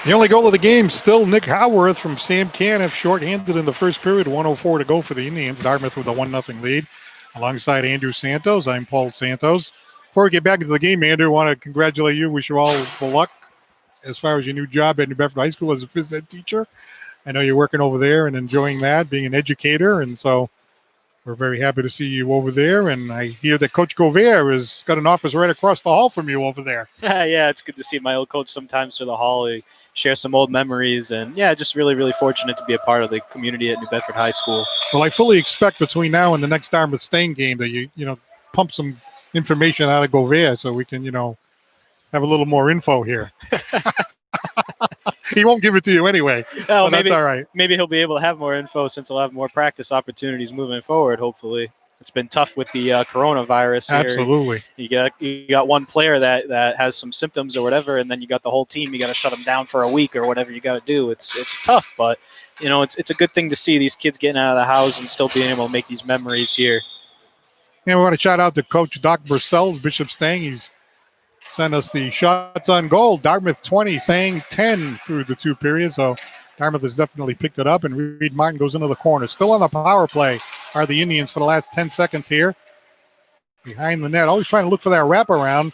The only goal of the game, still Nick Howarth from Sam Caniff, shorthanded in the first period, 1:04 to go for the Indians. Dartmouth with a 1-0 lead. Alongside Andrew Santos, I'm Paul Santos. Before we get back into the game, Andrew, I want to congratulate you. Wish you all the luck as far as your new job at New Bedford High School as a phys ed teacher. I know you're working over there and enjoying that, being an educator, and so we're very happy to see you over there. And I hear that Coach Gouveia has got an office right across the hall from you over there. Yeah, it's good to see my old coach sometimes through the hall. We share some old memories, and yeah, just really, really fortunate to be a part of the community at New Bedford High School. Well, I fully expect between now and the next Dartmouth Stang game that you pump some information out of Gouveia so we can, have a little more info here. He won't give it to you anyway. Oh, but maybe, that's all right. Maybe he'll be able to have more info since he'll have more practice opportunities moving forward, hopefully. It's been tough with the coronavirus here. Absolutely. You got one player that has some symptoms or whatever, and then you got the whole team. You got to shut them down for a week or whatever you got to do. It's tough, but it's a good thing to see these kids getting out of the house and still being able to make these memories here. And we want to shout out to Coach Doc Burcell, Bishop Stang. He's sent us the shots on goal. Dartmouth 20, Stang 10 through the two periods. So Dartmouth has definitely picked it up, and Reed Martin goes into the corner. Still on the power play are the Indians for the last 10 seconds here. Behind the net, always trying to look for that wraparound.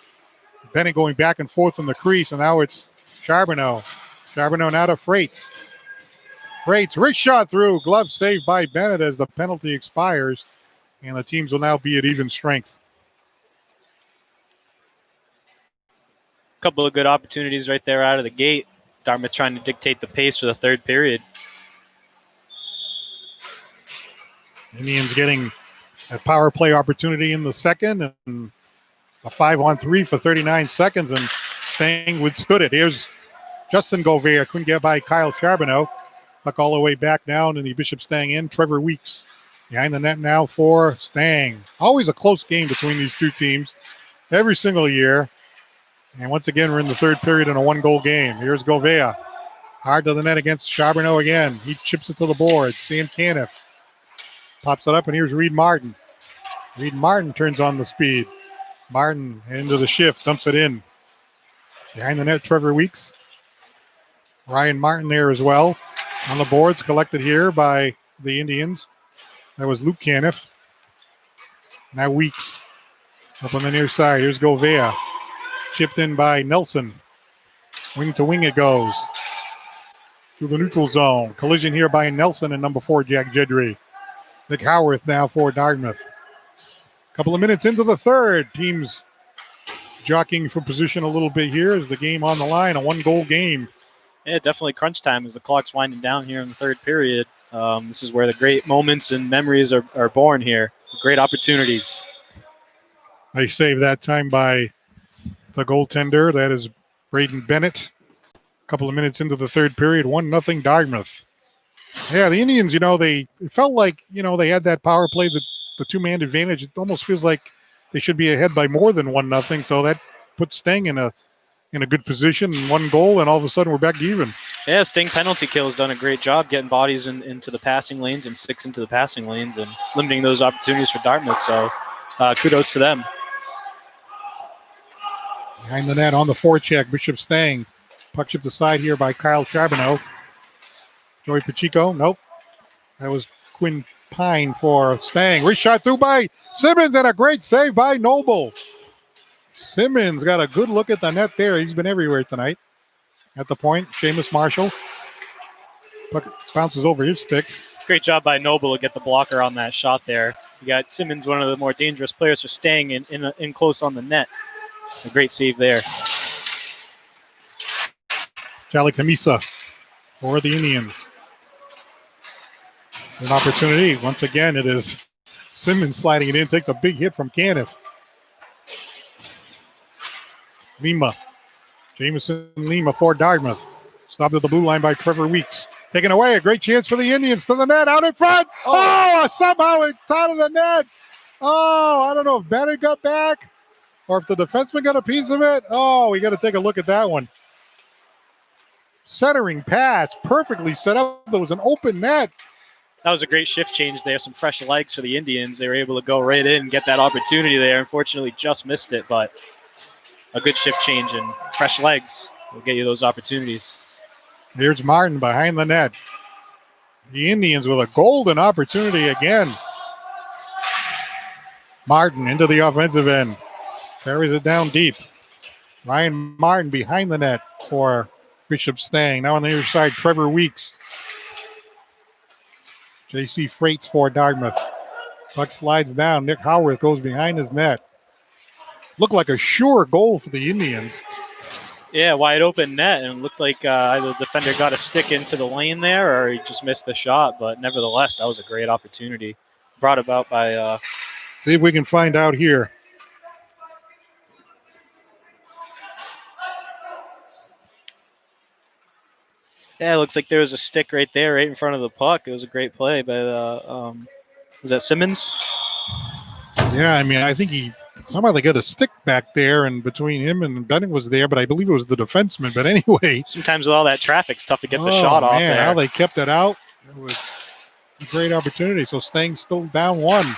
Bennett going back and forth in the crease, and now it's Charbonneau. Charbonneau now to Freites. Freites, wrist shot through. Glove saved by Bennett as the penalty expires, and the teams will now be at even strength. Couple of good opportunities right there out of the gate. Dartmouth trying to dictate the pace for the third period. Indians getting a power play opportunity in the second, and a 5-on-3 for 39 seconds, and Stang withstood it. Here's Justin Gouveia, couldn't get by Kyle Charbonneau. Puck all the way back down, and the Bishop Stang in. Trevor Weeks behind the net now for Stang. Always a close game between these two teams every single year. And once again, we're in the third period in a one-goal game. Here's Gouveia. Hard to the net against Charbonneau again. He chips it to the board. Sam Caniff pops it up, and here's Reed Martin. Reed Martin turns on the speed. Martin into the shift, dumps it in. Behind the net, Trevor Weeks. Ryan Martin there as well. On the boards, collected here by the Indians. That was Luke Caniff. Now Weeks. Up on the near side. Here's Gouveia. Chipped in by Nelson. Wing to wing it goes. To the neutral zone. Collision here by Nelson and number 4, Jack Jedry. Nick Howarth now for Dartmouth. Couple of minutes into the third. Teams jockeying for position a little bit here as the game on the line. A one-goal game. Yeah, definitely crunch time as the clock's winding down here in the third period. This is where the great moments and memories are born here. Great opportunities. Nice save that time by the goaltender. That is Braden Bennett. A couple of minutes into the third period, 1-0 Dartmouth. Yeah, the Indians, it felt like, they had that power play, the two-man advantage. It almost feels like they should be ahead by more than 1-0. So that puts Stang in a good position, and one goal, and all of a sudden we're back to even. Yeah, Stang penalty kill has done a great job getting bodies into the passing lanes and sticks into the passing lanes and limiting those opportunities for Dartmouth. So kudos to them. Behind the net on the forecheck, Bishop Stang. Puck chipped aside here by Kyle Charbonneau. Joey Pacheco, nope. That was Quinn Pine for Stang. Wrist shot through by Simmons, and a great save by Noble. Simmons got a good look at the net there. He's been everywhere tonight. At the point, Seamus Marshall. Puck bounces over his stick. Great job by Noble to get the blocker on that shot there. You got Simmons, one of the more dangerous players for Stang in close on the net. A great save there. Jali Kamisa for the Indians. An opportunity. Once again, it is Simmons sliding it in. Takes a big hit from Caniff. Lima. Jameson Lima for Dartmouth. Stopped at the blue line by Trevor Weeks. Taken away. A great chance for the Indians to the net. Out in front. Oh, somehow it's out of the net. Oh, I don't know if Bennett got back or if the defenseman got a piece of it. Oh, we got to take a look at that one. Centering pass. Perfectly set up. There was an open net. That was a great shift change there. Some fresh legs for the Indians. They were able to go right in and get that opportunity there. Unfortunately, just missed it, but a good shift change and fresh legs will get you those opportunities. Here's Martin behind the net. The Indians with a golden opportunity again. Martin into the offensive end. Carries it down deep. Ryan Martin behind the net for Bishop Stang. Now on the other side, Trevor Weeks. J.C. Freights for Dartmouth. Puck slides down. Nick Howarth goes behind his net. Looked like a sure goal for the Indians. Yeah, wide open net, and it looked like either the defender got a stick into the lane there or he just missed the shot. But nevertheless, that was a great opportunity brought about by. See if we can find out here. Yeah, it looks like there was a stick right there, right in front of the puck. It was a great play by was that Simmons? Yeah, I mean, I think somehow they got a stick back there, and between him and Bennett was there, but I believe it was the defenseman. But anyway. Sometimes with all that traffic, it's tough to get the shot off there. How they kept it out. It was a great opportunity. So Stang's still down 1.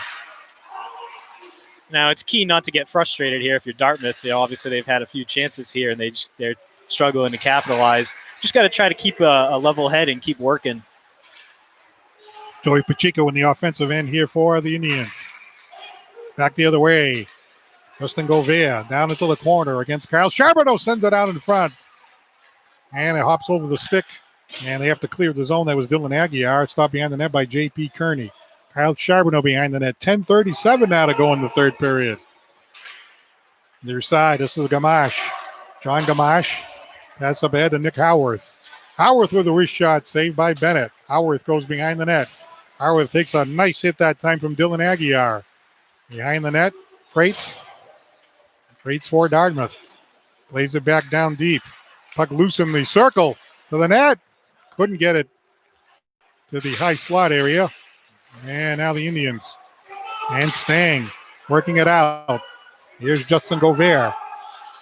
Now, it's key not to get frustrated here if you're Dartmouth. Obviously, they've had a few chances here, and they're struggling to capitalize. Just got to try to keep a level head and keep working. Joey Pacheco in the offensive end here for the Indians. Back the other way. Justin Govea down into the corner against Kyle Charbonneau. Sends it out in front. And it hops over the stick. And they have to clear the zone. That was Dylan Aguiar. It's stopped behind the net by J.P. Kearney. Kyle Charbonneau behind the net. 10:37 now to go in the third period. Near side, this is Gamache. John Gamache. Pass up ahead to Nick Howarth. Howarth with a wrist shot, saved by Bennett. Howarth goes behind the net. Howarth takes a nice hit that time from Dylan Aguiar. Behind the net, Freights. Freights for Dartmouth. Plays it back down deep. Puck loose in the circle to the net. Couldn't get it to the high slot area. And now the Indians. And Stang working it out. Here's Justin Govea.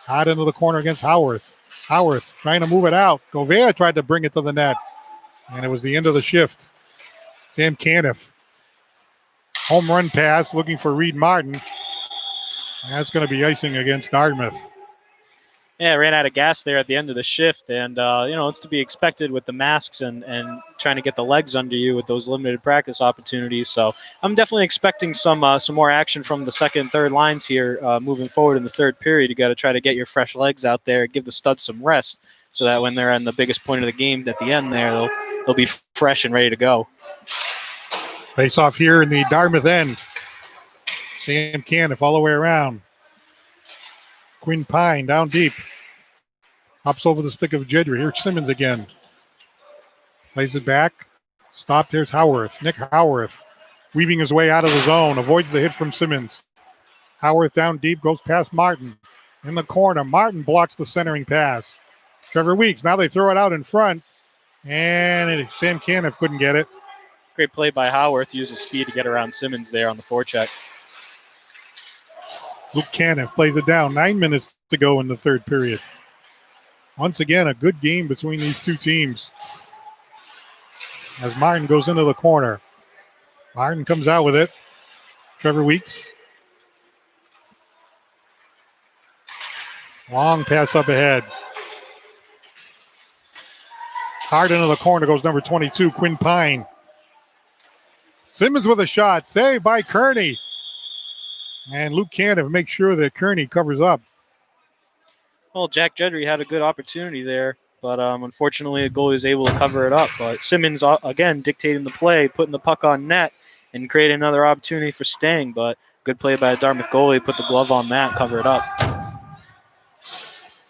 Hot into the corner against Howarth. Howarth trying to move it out. Govea tried to bring it to the net. And it was the end of the shift. Sam Caniff. Home run pass looking for Reed Martin. That's going to be icing against Dartmouth. Yeah, ran out of gas there at the end of the shift. And, it's to be expected with the masks and trying to get the legs under you with those limited practice opportunities. So I'm definitely expecting some more action from the second and third lines here moving forward in the third period. You got to try to get your fresh legs out there, give the studs some rest so that when they're on the biggest point of the game at the end there, they'll be fresh and ready to go. Face off here in the Dartmouth end. Sam Caniff all the way around. Quinn Pine down deep. Hops over the stick of Jedry. Here's Simmons again. Plays it back. Stopped. Here's Howarth. Nick Howarth weaving his way out of the zone. Avoids the hit from Simmons. Howarth down deep. Goes past Martin. In the corner. Martin blocks the centering pass. Trevor Weeks. Now they throw it out in front. And Sam Caniff couldn't get it. Great play by Howarth. Used his speed to get around Simmons there on the forecheck. Luke Caniff plays it down. 9 minutes to go in the third period. Once again, a good game between these two teams. As Martin goes into the corner. Martin comes out with it. Trevor Weeks. Long pass up ahead. Hard into the corner goes number 22, Quinn Pine. Simmons with a shot. Saved by Kearney. And Luke Caniff makes sure that Kearney covers up. Well, Jack Jedry had a good opportunity there, but unfortunately the goalie was able to cover it up. But Simmons, again, dictating the play, putting the puck on net, and creating another opportunity for Stang. But good play by a Dartmouth goalie, put the glove on that, cover it up.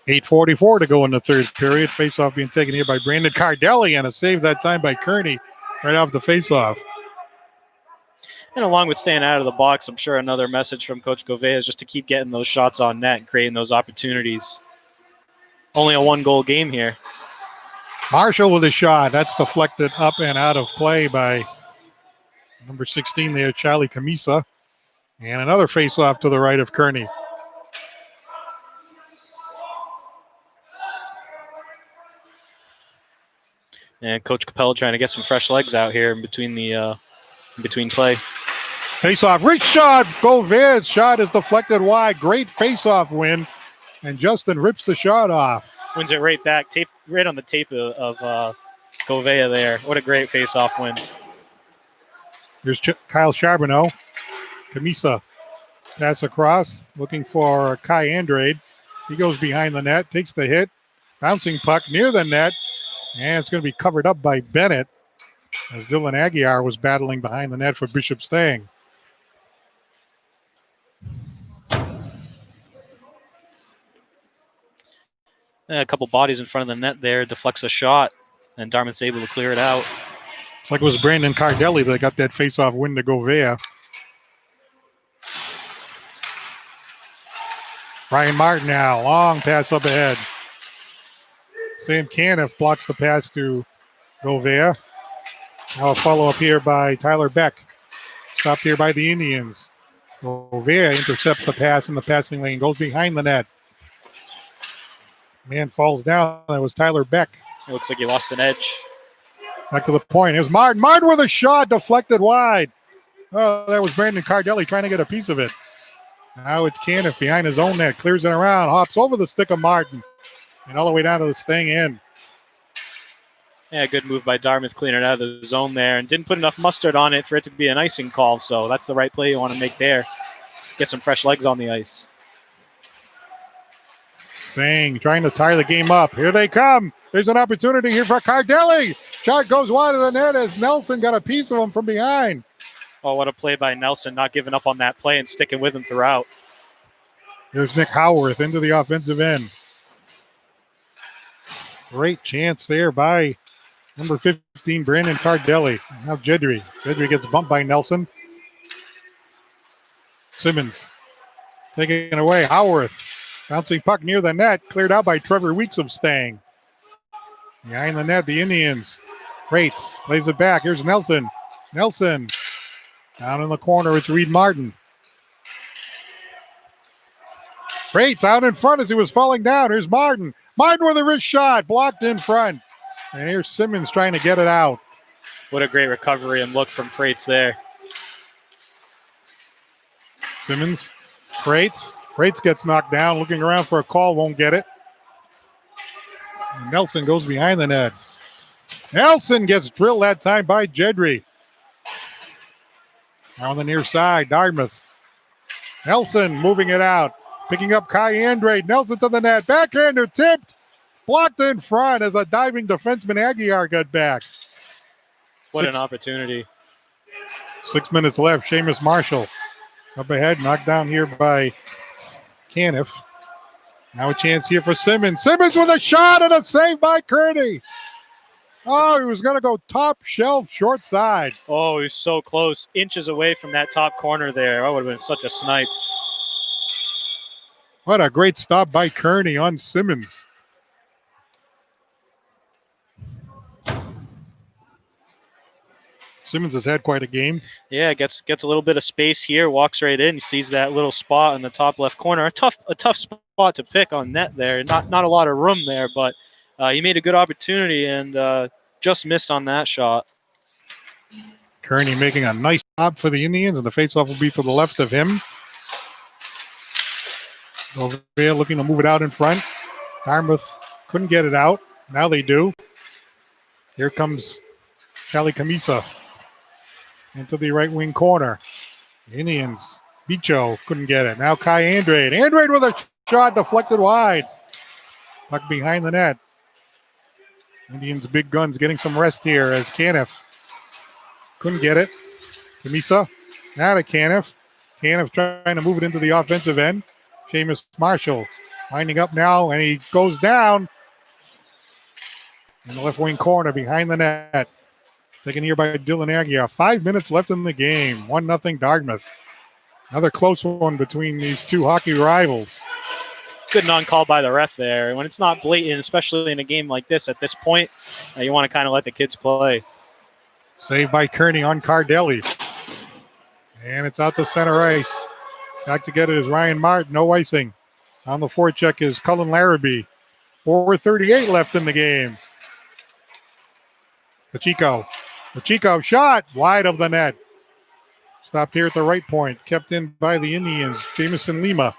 8:44 to go in the third period. Faceoff being taken here by Brandon Cardelli, and a save that time by Kearney right off the faceoff. And along with staying out of the box, I'm sure another message from Coach Govea is just to keep getting those shots on net and creating those opportunities. Only a one-goal game here. Marshall with a shot. That's deflected up and out of play by number 16 there, Charlie Camisa. And another faceoff to the right of Kearney. And Coach Capella trying to get some fresh legs out here in between play. Face-off, reach shot. Govea's shot is deflected wide. Great face-off win. And Justin rips the shot off. Wins it right back, right on the tape of Govea there. What a great face-off win. Here's Kyle Charbonneau. Camisa pass across, looking for Kai Andrade. He goes behind the net, takes the hit. Bouncing puck near the net, and it's going to be covered up by Bennett as Dylan Aguiar was battling behind the net for Bishop Stang. A couple bodies in front of the net there, deflects a shot, and Dartmouth's able to clear it out. It's like it was Brandon Cardelli that got that face-off win to Govea. Ryan Martin now, long pass up ahead. Sam Caniff blocks the pass to Govea. Now a follow-up here by Tyler Beck. Stopped here by the Indians. Govea intercepts the pass in the passing lane, goes behind the net. Man falls down. That was Tyler Beck. It looks like he lost an edge. Back to the point. Here's Martin. Martin with a shot, deflected wide. Oh, that was Brandon Cardelli trying to get a piece of it. Now it's Caniff behind his own net. Clears it around, hops over the stick of Martin. And all the way down to the Stang end. Yeah, good move by Dartmouth cleaning it out of the zone there. And didn't put enough mustard on it for it to be an icing call. So that's the right play you want to make there. Get some fresh legs on the ice. Stang trying to tie the game up. Here they come. There's an opportunity here for Cardelli. Shot goes wide of the net as Nelson got a piece of him from behind. Oh, what a play by Nelson, not giving up on that play and sticking with him throughout. There's Nick Howarth into the offensive end. Great chance there by number 15, Brandon Cardelli. Now Jedry. Jedry gets bumped by Nelson. Simmons taking it away. Howarth. Bouncing puck near the net. Cleared out by Trevor Weeks of Stang. Behind the net, the Indians. Freights plays it back. Here's Nelson. Nelson. Down in the corner, it's Reed Martin. Freights out in front as he was falling down. Here's Martin. Martin with a wrist shot. Blocked in front. And here's Simmons trying to get it out. What a great recovery and look from Freights there. Simmons. Freights. Freights gets knocked down. Looking around for a call. Won't get it. And Nelson goes behind the net. Nelson gets drilled that time by Jedry. Now on the near side, Dartmouth. Nelson moving it out. Picking up Kai Andrade. Nelson to the net. Backhander tipped. Blocked in front as a diving defenseman Aguiar got back. What an opportunity. 6 minutes left. Seamus Marshall up ahead. Knocked down here by Caniff. Now a chance here for Simmons. Simmons with a shot and a save by Kearney. Oh, he was going to go top shelf short side. Oh, he was so close. Inches away from that top corner there. That would have been such a snipe. What a great stop by Kearney on Simmons. Simmons has had quite a game. Yeah, gets a little bit of space here, walks right in, sees that little spot in the top left corner. A tough spot to pick on net there. Not a lot of room there, but he made a good opportunity and just missed on that shot. Kearney making a nice stop for the Indians, and the faceoff will be to the left of him. Over there looking to move it out in front. Dartmouth couldn't get it out. Now they do. Here comes Charlie Camisa into the right wing corner. Indians. Bicho couldn't get it. Now Kai Andrade. Andrade with a shot deflected wide. Puck behind the net. Indians' big guns getting some rest here as Caniff couldn't get it. Camisa. Now to Caniff. Caniff trying to move it into the offensive end. Seamus Marshall winding up now, and he goes down in the left wing corner behind the net. Taken here by Dylan Aguiar. 5 minutes left in the game. 1-0 Dartmouth. Another close one between these two hockey rivals. Good non-call by the ref there. When it's not blatant, especially in a game like this at this point, you want to kind of let the kids play. Saved by Kearney on Cardelli. And it's out to center ice. Back to get it is Ryan Martin. No icing. On the forecheck is Cullen Larrabee. 4:38 left in the game. Pacheco shot wide of the net. Stopped here at the right point. Kept in by the Indians. Jamison Lima.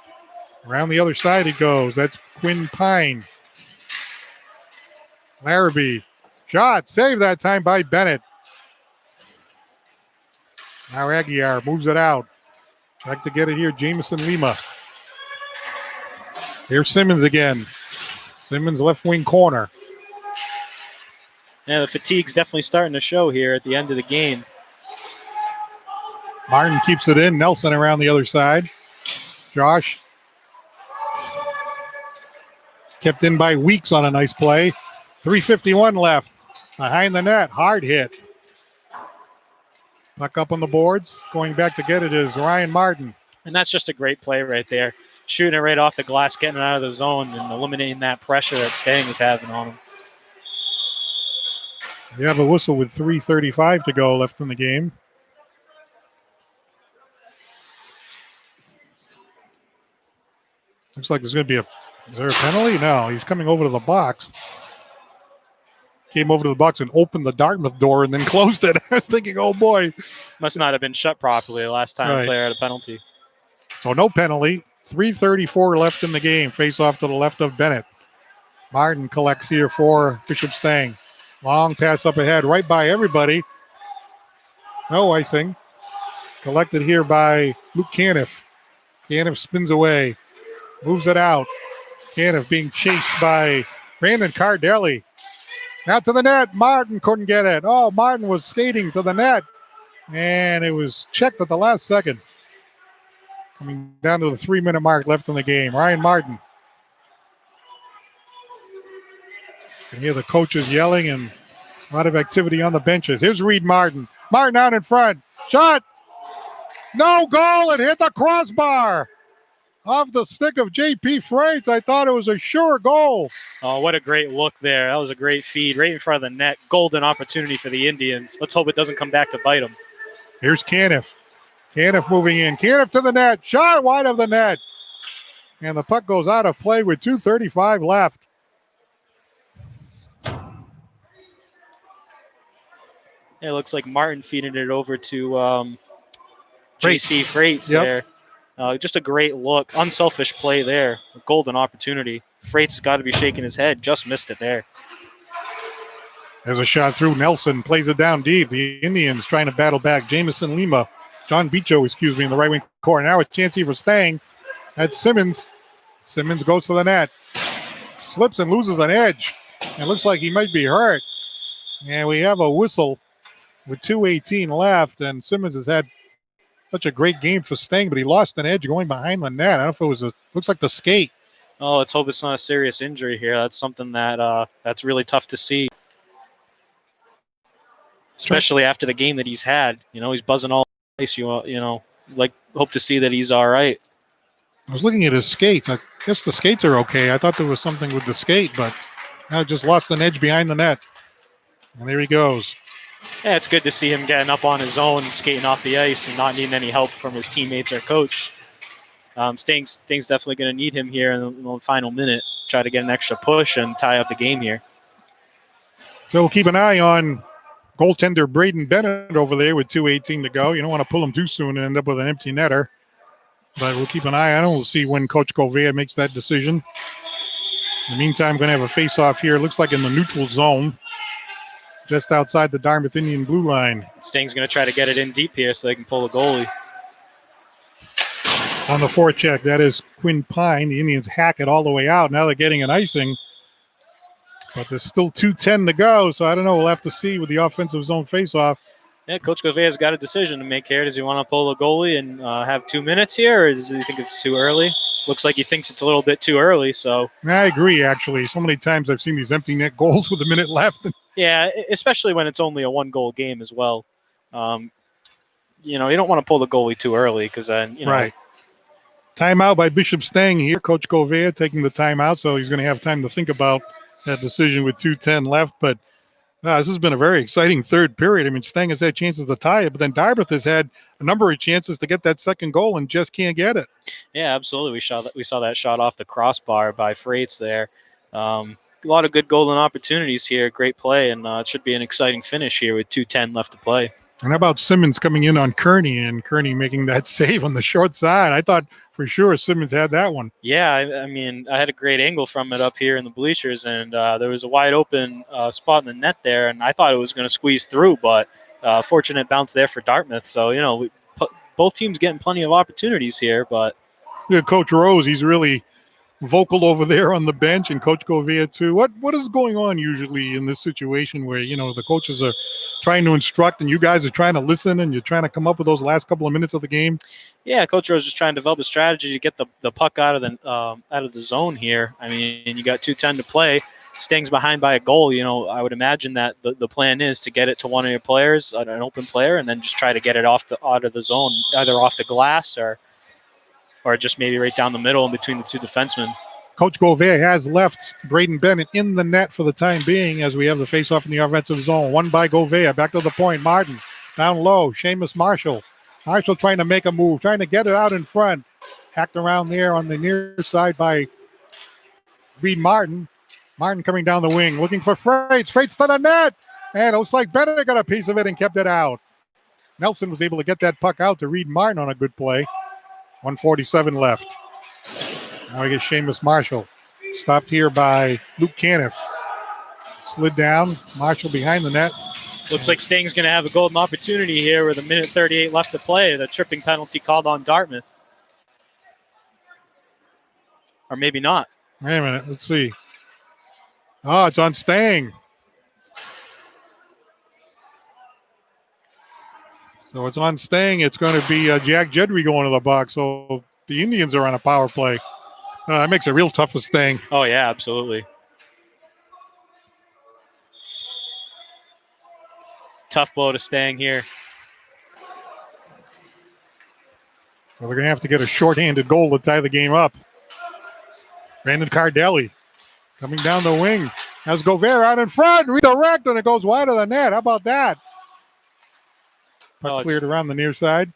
Around the other side it goes. That's Quinn Pine. Larrabee. Shot. Saved that time by Bennett. Now Aguiar moves it out. Back to get it here, Jamison Lima. Here's Simmons again. Simmons left wing corner. Yeah, the fatigue's definitely starting to show here at the end of the game. Martin keeps it in. Nelson around the other side. Josh. Kept in by Weeks on a nice play. 3:51 left. Behind the net. Hard hit. Puck up on the boards. Going back to get it is Ryan Martin. And that's just a great play right there. Shooting it right off the glass, getting it out of the zone, and eliminating that pressure that Stang is having on him. We have a whistle with 3:35 to go left in the game. Looks like there's going to be is there a penalty? No, he's coming over to the box. Came over to the box and opened the Dartmouth door and then closed it. I was thinking, oh boy. Must not have been shut properly the last time a player had a penalty. So no penalty. 3:34 left in the game. Face off to the left of Bennett. Martin collects here for Bishop Stang. Long pass up ahead, right by everybody. No icing. Collected here by Luke Caniff. Caniff spins away. Moves it out. Caniff being chased by Brandon Cardelli. Out to the net. Martin couldn't get it. Oh, Martin was skating to the net. And it was checked at the last second. Coming down to the 3-minute mark left in the game. Ryan Martin. You can hear the coaches yelling and a lot of activity on the benches. Here's Reed Martin. Martin out in front. Shot. No goal. It hit the crossbar. Off the stick of J.P. Freites. I thought it was a sure goal. Oh, what a great look there. That was a great feed right in front of the net. Golden opportunity for the Indians. Let's hope it doesn't come back to bite them. Here's Caniff. Caniff moving in. Caniff to the net. Shot wide of the net. And the puck goes out of play with 2:35 left. It looks like Martin feeding it over to J.C. Freites there. Just a great look. Unselfish play there. A golden opportunity. Freites has got to be shaking his head. Just missed it there. There's a shot through. Nelson plays it down deep. The Indians trying to battle back. Jamison Lima. John Bicho, in the right wing corner. Now a chance here for Stang. That's Simmons. Simmons goes to the net. Slips and loses an edge. It looks like he might be hurt. And we have a whistle with 2:18 left. And Simmons has had such a great game for Stang, but he lost an edge going behind the net. I don't know if it was looks like the skate. Oh, let's hope it's not a serious injury here. That's something that that's really tough to see. Especially after the game that he's had. You know, he's buzzing all ice. Hope to see that he's all right. I was looking at his skates. I guess the skates are okay. I thought there was something with the skate, but now just lost an edge behind the net. And there he goes. Yeah, it's good to see him getting up on his own, skating off the ice, and not needing any help from his teammates or coach. Stang's definitely going to need him here in the final minute. Try to get an extra push and tie up the game here. So we'll keep an eye on goaltender Braden Bennett over there with 2:18 to go. You don't want to pull him too soon and end up with an empty netter. But we'll keep an eye on him. We'll see when Coach Gouveia makes that decision. In the meantime, going to have a face-off here. Looks like in the neutral zone, just outside the Dartmouth Indian blue line. Stang's going to try to get it in deep here so they can pull a goalie. On the forecheck, that is Quinn Pine. The Indians hack it all the way out. Now they're getting an icing. But there's still 2:10 to go, so I don't know. We'll have to see with the offensive zone face-off. Yeah, Coach Gouveia's got a decision to make here. Does he want to pull the goalie and have 2 minutes here, or does he think it's too early? Looks like he thinks it's a little bit too early. So I agree, actually. So many times I've seen these empty net goals with a minute left. Yeah, especially when it's only a 1-goal game as well. You don't want to pull the goalie too early because then, Right. Timeout by Bishop Stang here. Coach Gouveia taking the timeout, so he's going to have time to think about that decision with 2:10 left. But this has been a very exciting third period. I mean, Stang has had chances to tie it, but then Dartmouth has had a number of chances to get that second goal and just can't get it. Yeah, absolutely. We saw that shot off the crossbar by Freites there. A lot of good golden opportunities here. Great play, and it should be an exciting finish here with 2:10 left to play. And how about Simmons coming in on Kearney and Kearney making that save on the short side? I thought for sure Simmons had that one. Yeah, I mean, I had a great angle from it up here in the bleachers, and there was a wide open spot in the net there, and I thought it was going to squeeze through, but fortunate bounce there for Dartmouth. So, both teams getting plenty of opportunities here, but Yeah, Coach Rose, he's really vocal over there on the bench, and Coach Govea too. What is going on usually in this situation where the coaches are trying to instruct and you guys are trying to listen and you're trying to come up with those last couple of minutes of the game? Yeah, Coach Rose is trying to develop a strategy to get the puck out of the zone here. I mean, you got 2:10 to play. Stang's behind by a goal. I would imagine that the plan is to get it to one of your players, an open player, and then just try to get it out of the zone, either off the glass or just maybe right down the middle in between the two defensemen. Coach Govea has left Braden Bennett in the net for the time being as we have the faceoff in the offensive zone. One by Govea. Back to the point. Martin down low. Seamus Marshall. Marshall trying to make a move, trying to get it out in front. Hacked around there on the near side by Reed Martin. Martin coming down the wing, looking for Freites. Freites to the net. And it looks like Bennett got a piece of it and kept it out. Nelson was able to get that puck out to Reed Martin on a good play. 1:47 left. Now we get Seamus Marshall. Stopped here by Luke Caniff. Slid down. Marshall behind the net. Looks like Stang's going to have a golden opportunity here with a minute 38 left to play. The tripping penalty called on Dartmouth. Or maybe not. Wait a minute. Let's see. Oh, it's on Stang. So it's on Stang. It's going to be Jack Jedry going to the box. So the Indians are on a power play. That makes it real tough for Stang. Oh, yeah, absolutely. Tough blow to Stang here. So they're going to have to get a shorthanded goal to tie the game up. Brandon Cardelli coming down the wing. Has Govea out in front. Redirect, and it goes wide of the net. How about that? Puck cleared around the near side.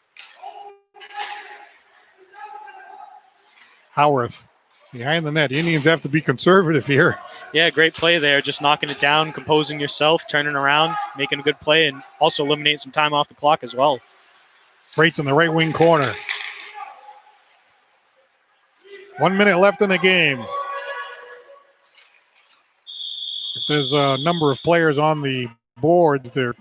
Howarth behind the net. The Indians have to be conservative here. Yeah, great play there. Just knocking it down, composing yourself, turning around, making a good play, and also eliminating some time off the clock as well. Freites in the right wing corner. 1 minute left in the game. If there's a number of players on the boards, their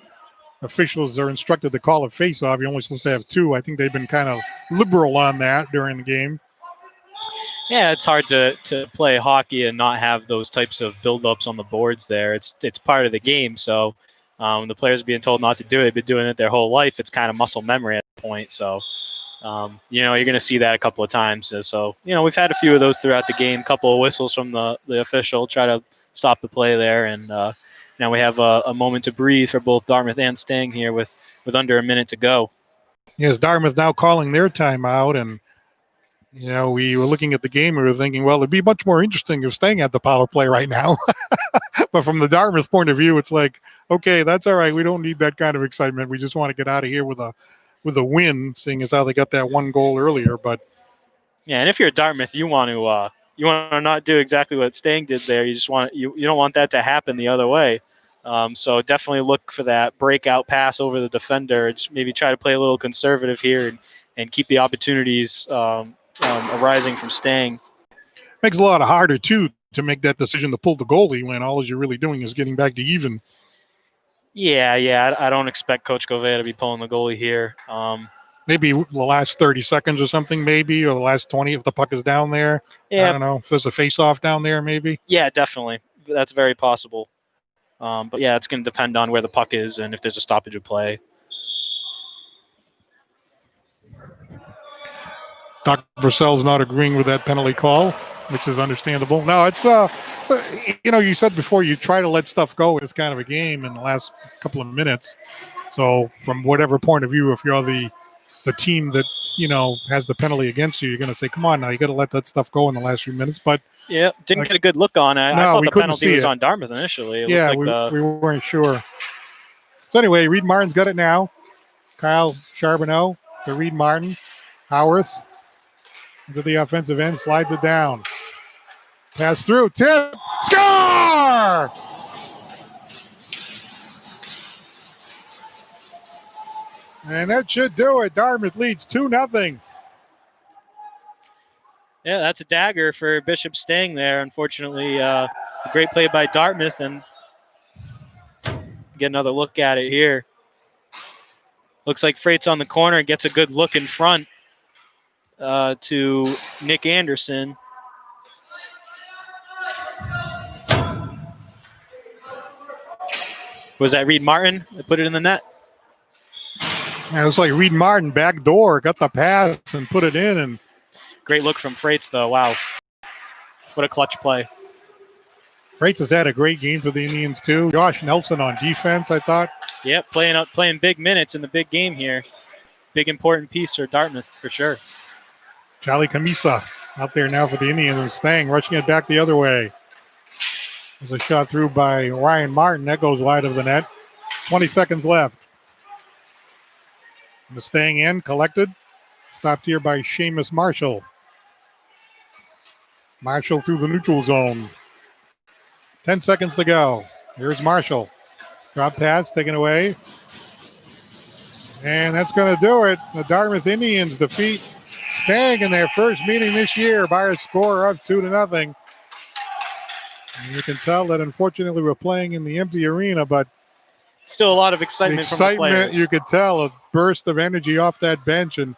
officials are instructed to call a face-off. You're only supposed to have two. I think they've been kind of liberal on that during the game. Yeah, it's hard to play hockey and not have those types of build-ups on the boards there. It's part of the game, so the players are being told not to do it. They've been doing it their whole life. It's kind of muscle memory at the point, so you're going to see that a couple of times. So we've had a few of those throughout the game, a couple of whistles from the official, try to stop the play there, and now we have a moment to breathe for both Dartmouth and Stang here with under a minute to go. Yes, Dartmouth now calling their timeout, and we were looking at the game and we were thinking, well, it'd be much more interesting if Stang had the power play right now. But from the Dartmouth point of view, it's like, okay, that's all right. We don't need that kind of excitement. We just want to get out of here with a win, seeing as how they got that one goal earlier. But yeah, and if you're Dartmouth, you want to not do exactly what Stang did there. You just want you don't want that to happen the other way. So definitely look for that breakout pass over the defender. Just maybe try to play a little conservative here and keep the opportunities arising from Stang. Makes it a lot harder, too, to make that decision to pull the goalie when all you're really doing is getting back to even. Yeah. I don't expect Coach Govea to be pulling the goalie here. Maybe the last 30 seconds or something, maybe, or the last 20 if the puck is down there. Yeah. I don't know. If there's a face-off down there, maybe. Yeah, definitely. That's very possible. But, yeah, it's going to depend on where the puck is and if there's a stoppage of play. Dr. Purcell's not agreeing with that penalty call, which is understandable. No, it's, you said before you try to let stuff go. It's kind of a game in the last couple of minutes. So from whatever point of view, if you're the team that, has the penalty against you, you're going to say, come on now, you got to let that stuff go in the last few minutes. But yeah, didn't get a good look on it. No, I thought we the couldn't penalty see was it. on Dartmouth initially. It yeah, looked like we weren't sure. So anyway, Reed Martin's got it now. Kyle Charbonneau to Reed Martin. Howarth into the offensive end, slides it down. Pass through, tip, score! And that should do it. Dartmouth leads 2-0. Yeah, that's a dagger for Bishop Stang there. Unfortunately, a great play by Dartmouth, and get another look at it here. Looks like Freight's on the corner, gets a good look in front to Nick Anderson. Was that Reed Martin that put it in the net? Yeah, it was like Reed Martin, back door, got the pass and put it in. And great look from Freight's, though. Wow. What a clutch play. Freight's has had a great game for the Indians, too. Josh Nelson on defense, I thought. Yep, playing big minutes in the big game here. Big important piece for Dartmouth, for sure. Charlie Camisa out there now for the Indians, and Stang rushing it back the other way. There's a shot through by Ryan Martin. That goes wide of the net. 20 seconds left. And the Stang in, collected. Stopped here by Seamus Marshall. Marshall through the neutral zone. 10 seconds to go. Here's Marshall. Drop pass, taken away. And that's going to do it. The Dartmouth Indians defeat Stang in their first meeting this year by a score of 2-0. And you can tell that unfortunately we're playing in the empty arena, but still a lot of excitement from the players. You could tell a burst of energy off that bench, and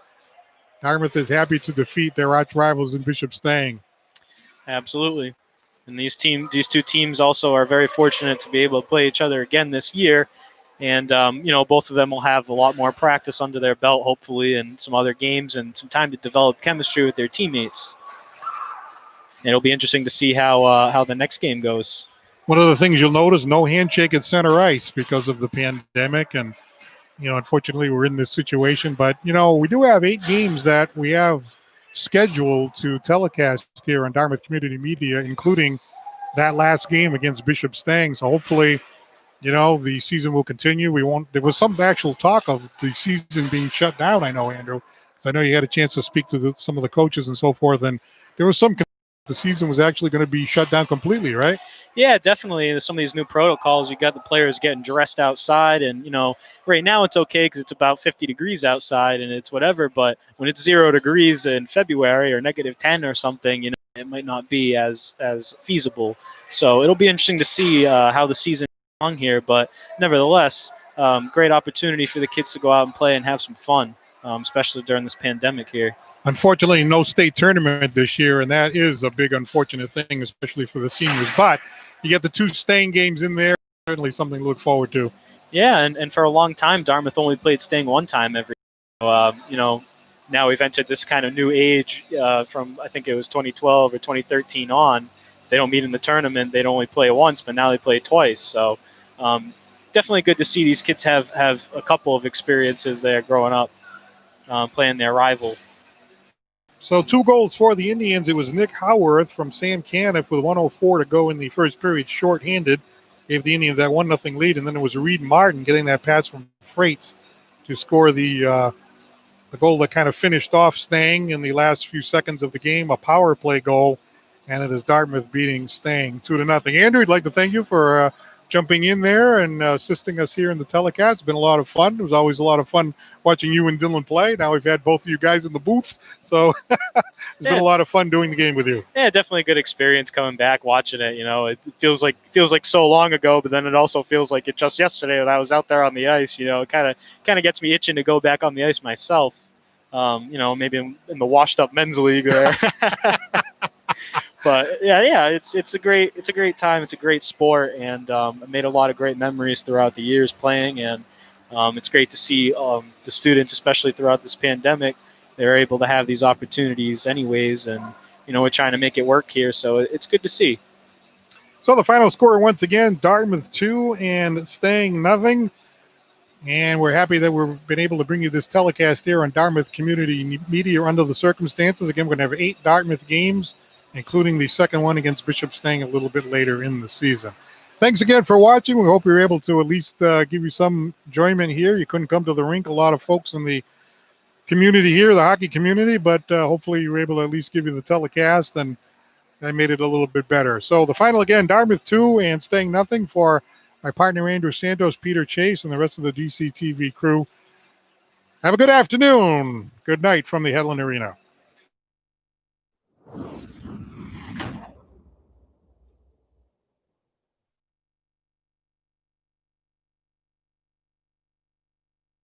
Dartmouth is happy to defeat their arch rivals in Bishop Stang. Absolutely. And these two teams also are very fortunate to be able to play each other again this year. And, both of them will have a lot more practice under their belt, hopefully, and some other games and some time to develop chemistry with their teammates. And it'll be interesting to see how the next game goes. One of the things you'll notice, no handshake at center ice because of the pandemic. And, unfortunately, we're in this situation. But, we do have 8 games that we have scheduled to telecast here on Dartmouth Community Media, including that last game against Bishop Stang. So hopefully, the season will continue. There was some actual talk of the season being shut down, I know, Andrew, because I know you had a chance to speak to some of the coaches and so forth, and there was some the season was actually going to be shut down completely, right? Yeah, definitely. Some of these new protocols, you got the players getting dressed outside, and right now it's okay because it's about 50 degrees outside and it's whatever. But when it's 0 degrees in February or -10 or something, it might not be as feasible. So it'll be interesting to see how the season is along here. But nevertheless, great opportunity for the kids to go out and play and have some fun, especially during this pandemic here. Unfortunately, no state tournament this year, and that is a big unfortunate thing, especially for the seniors. But you get the 2 Stang games in there, certainly something to look forward to. Yeah, and for a long time, Dartmouth only played Stang one time every year. Now we've entered this kind of new age from, I think it was 2012 or 2013 on. They don't meet in the tournament. They'd only play once, but now they play twice. So definitely good to see these kids have a couple of experiences there growing up playing their rival. So 2 goals for the Indians. It was Nick Howarth from Sam Caniff with 1:04 to go in the first period, shorthanded. Gave the Indians that 1-0 lead, and then it was Reed Martin getting that pass from Freight's to score the goal that kind of finished off Stang in the last few seconds of the game, a power play goal, and it is Dartmouth beating Stang 2-0. Andrew, I'd like to thank you for jumping in there and assisting us here in the telecast. It's been a lot of fun. It was always a lot of fun watching you and Dylan play. Now we've had both of you guys in the booths, so it's been a lot of fun doing the game with you. Yeah, definitely a good experience coming back, watching it. It feels like so long ago, but then it also feels like it just yesterday when I was out there on the ice. It kind of gets me itching to go back on the ice myself. Maybe in the washed up men's league there. But yeah, it's a great time. It's a great sport, and I made a lot of great memories throughout the years playing. And it's great to see the students, especially throughout this pandemic, they're able to have these opportunities anyways. And we're trying to make it work here, so it's good to see. So the final score once again: Dartmouth 2 and Stang 0. And we're happy that we've been able to bring you this telecast here on Dartmouth Community Media under the circumstances. Again, we're going to have 8 Dartmouth games, including the second one against Bishop Stang a little bit later in the season. Thanks again for watching. We hope we were able to at least give you some enjoyment here. You couldn't come to the rink. A lot of folks in the community here, the hockey community, but hopefully you were able to at least give you the telecast, and that made it a little bit better. So the final again, Dartmouth 2 and Stang 0 for my partner Andrew Santos, Peter Chase, and the rest of the DCTV crew. Have a good afternoon. Good night from the Headland Arena.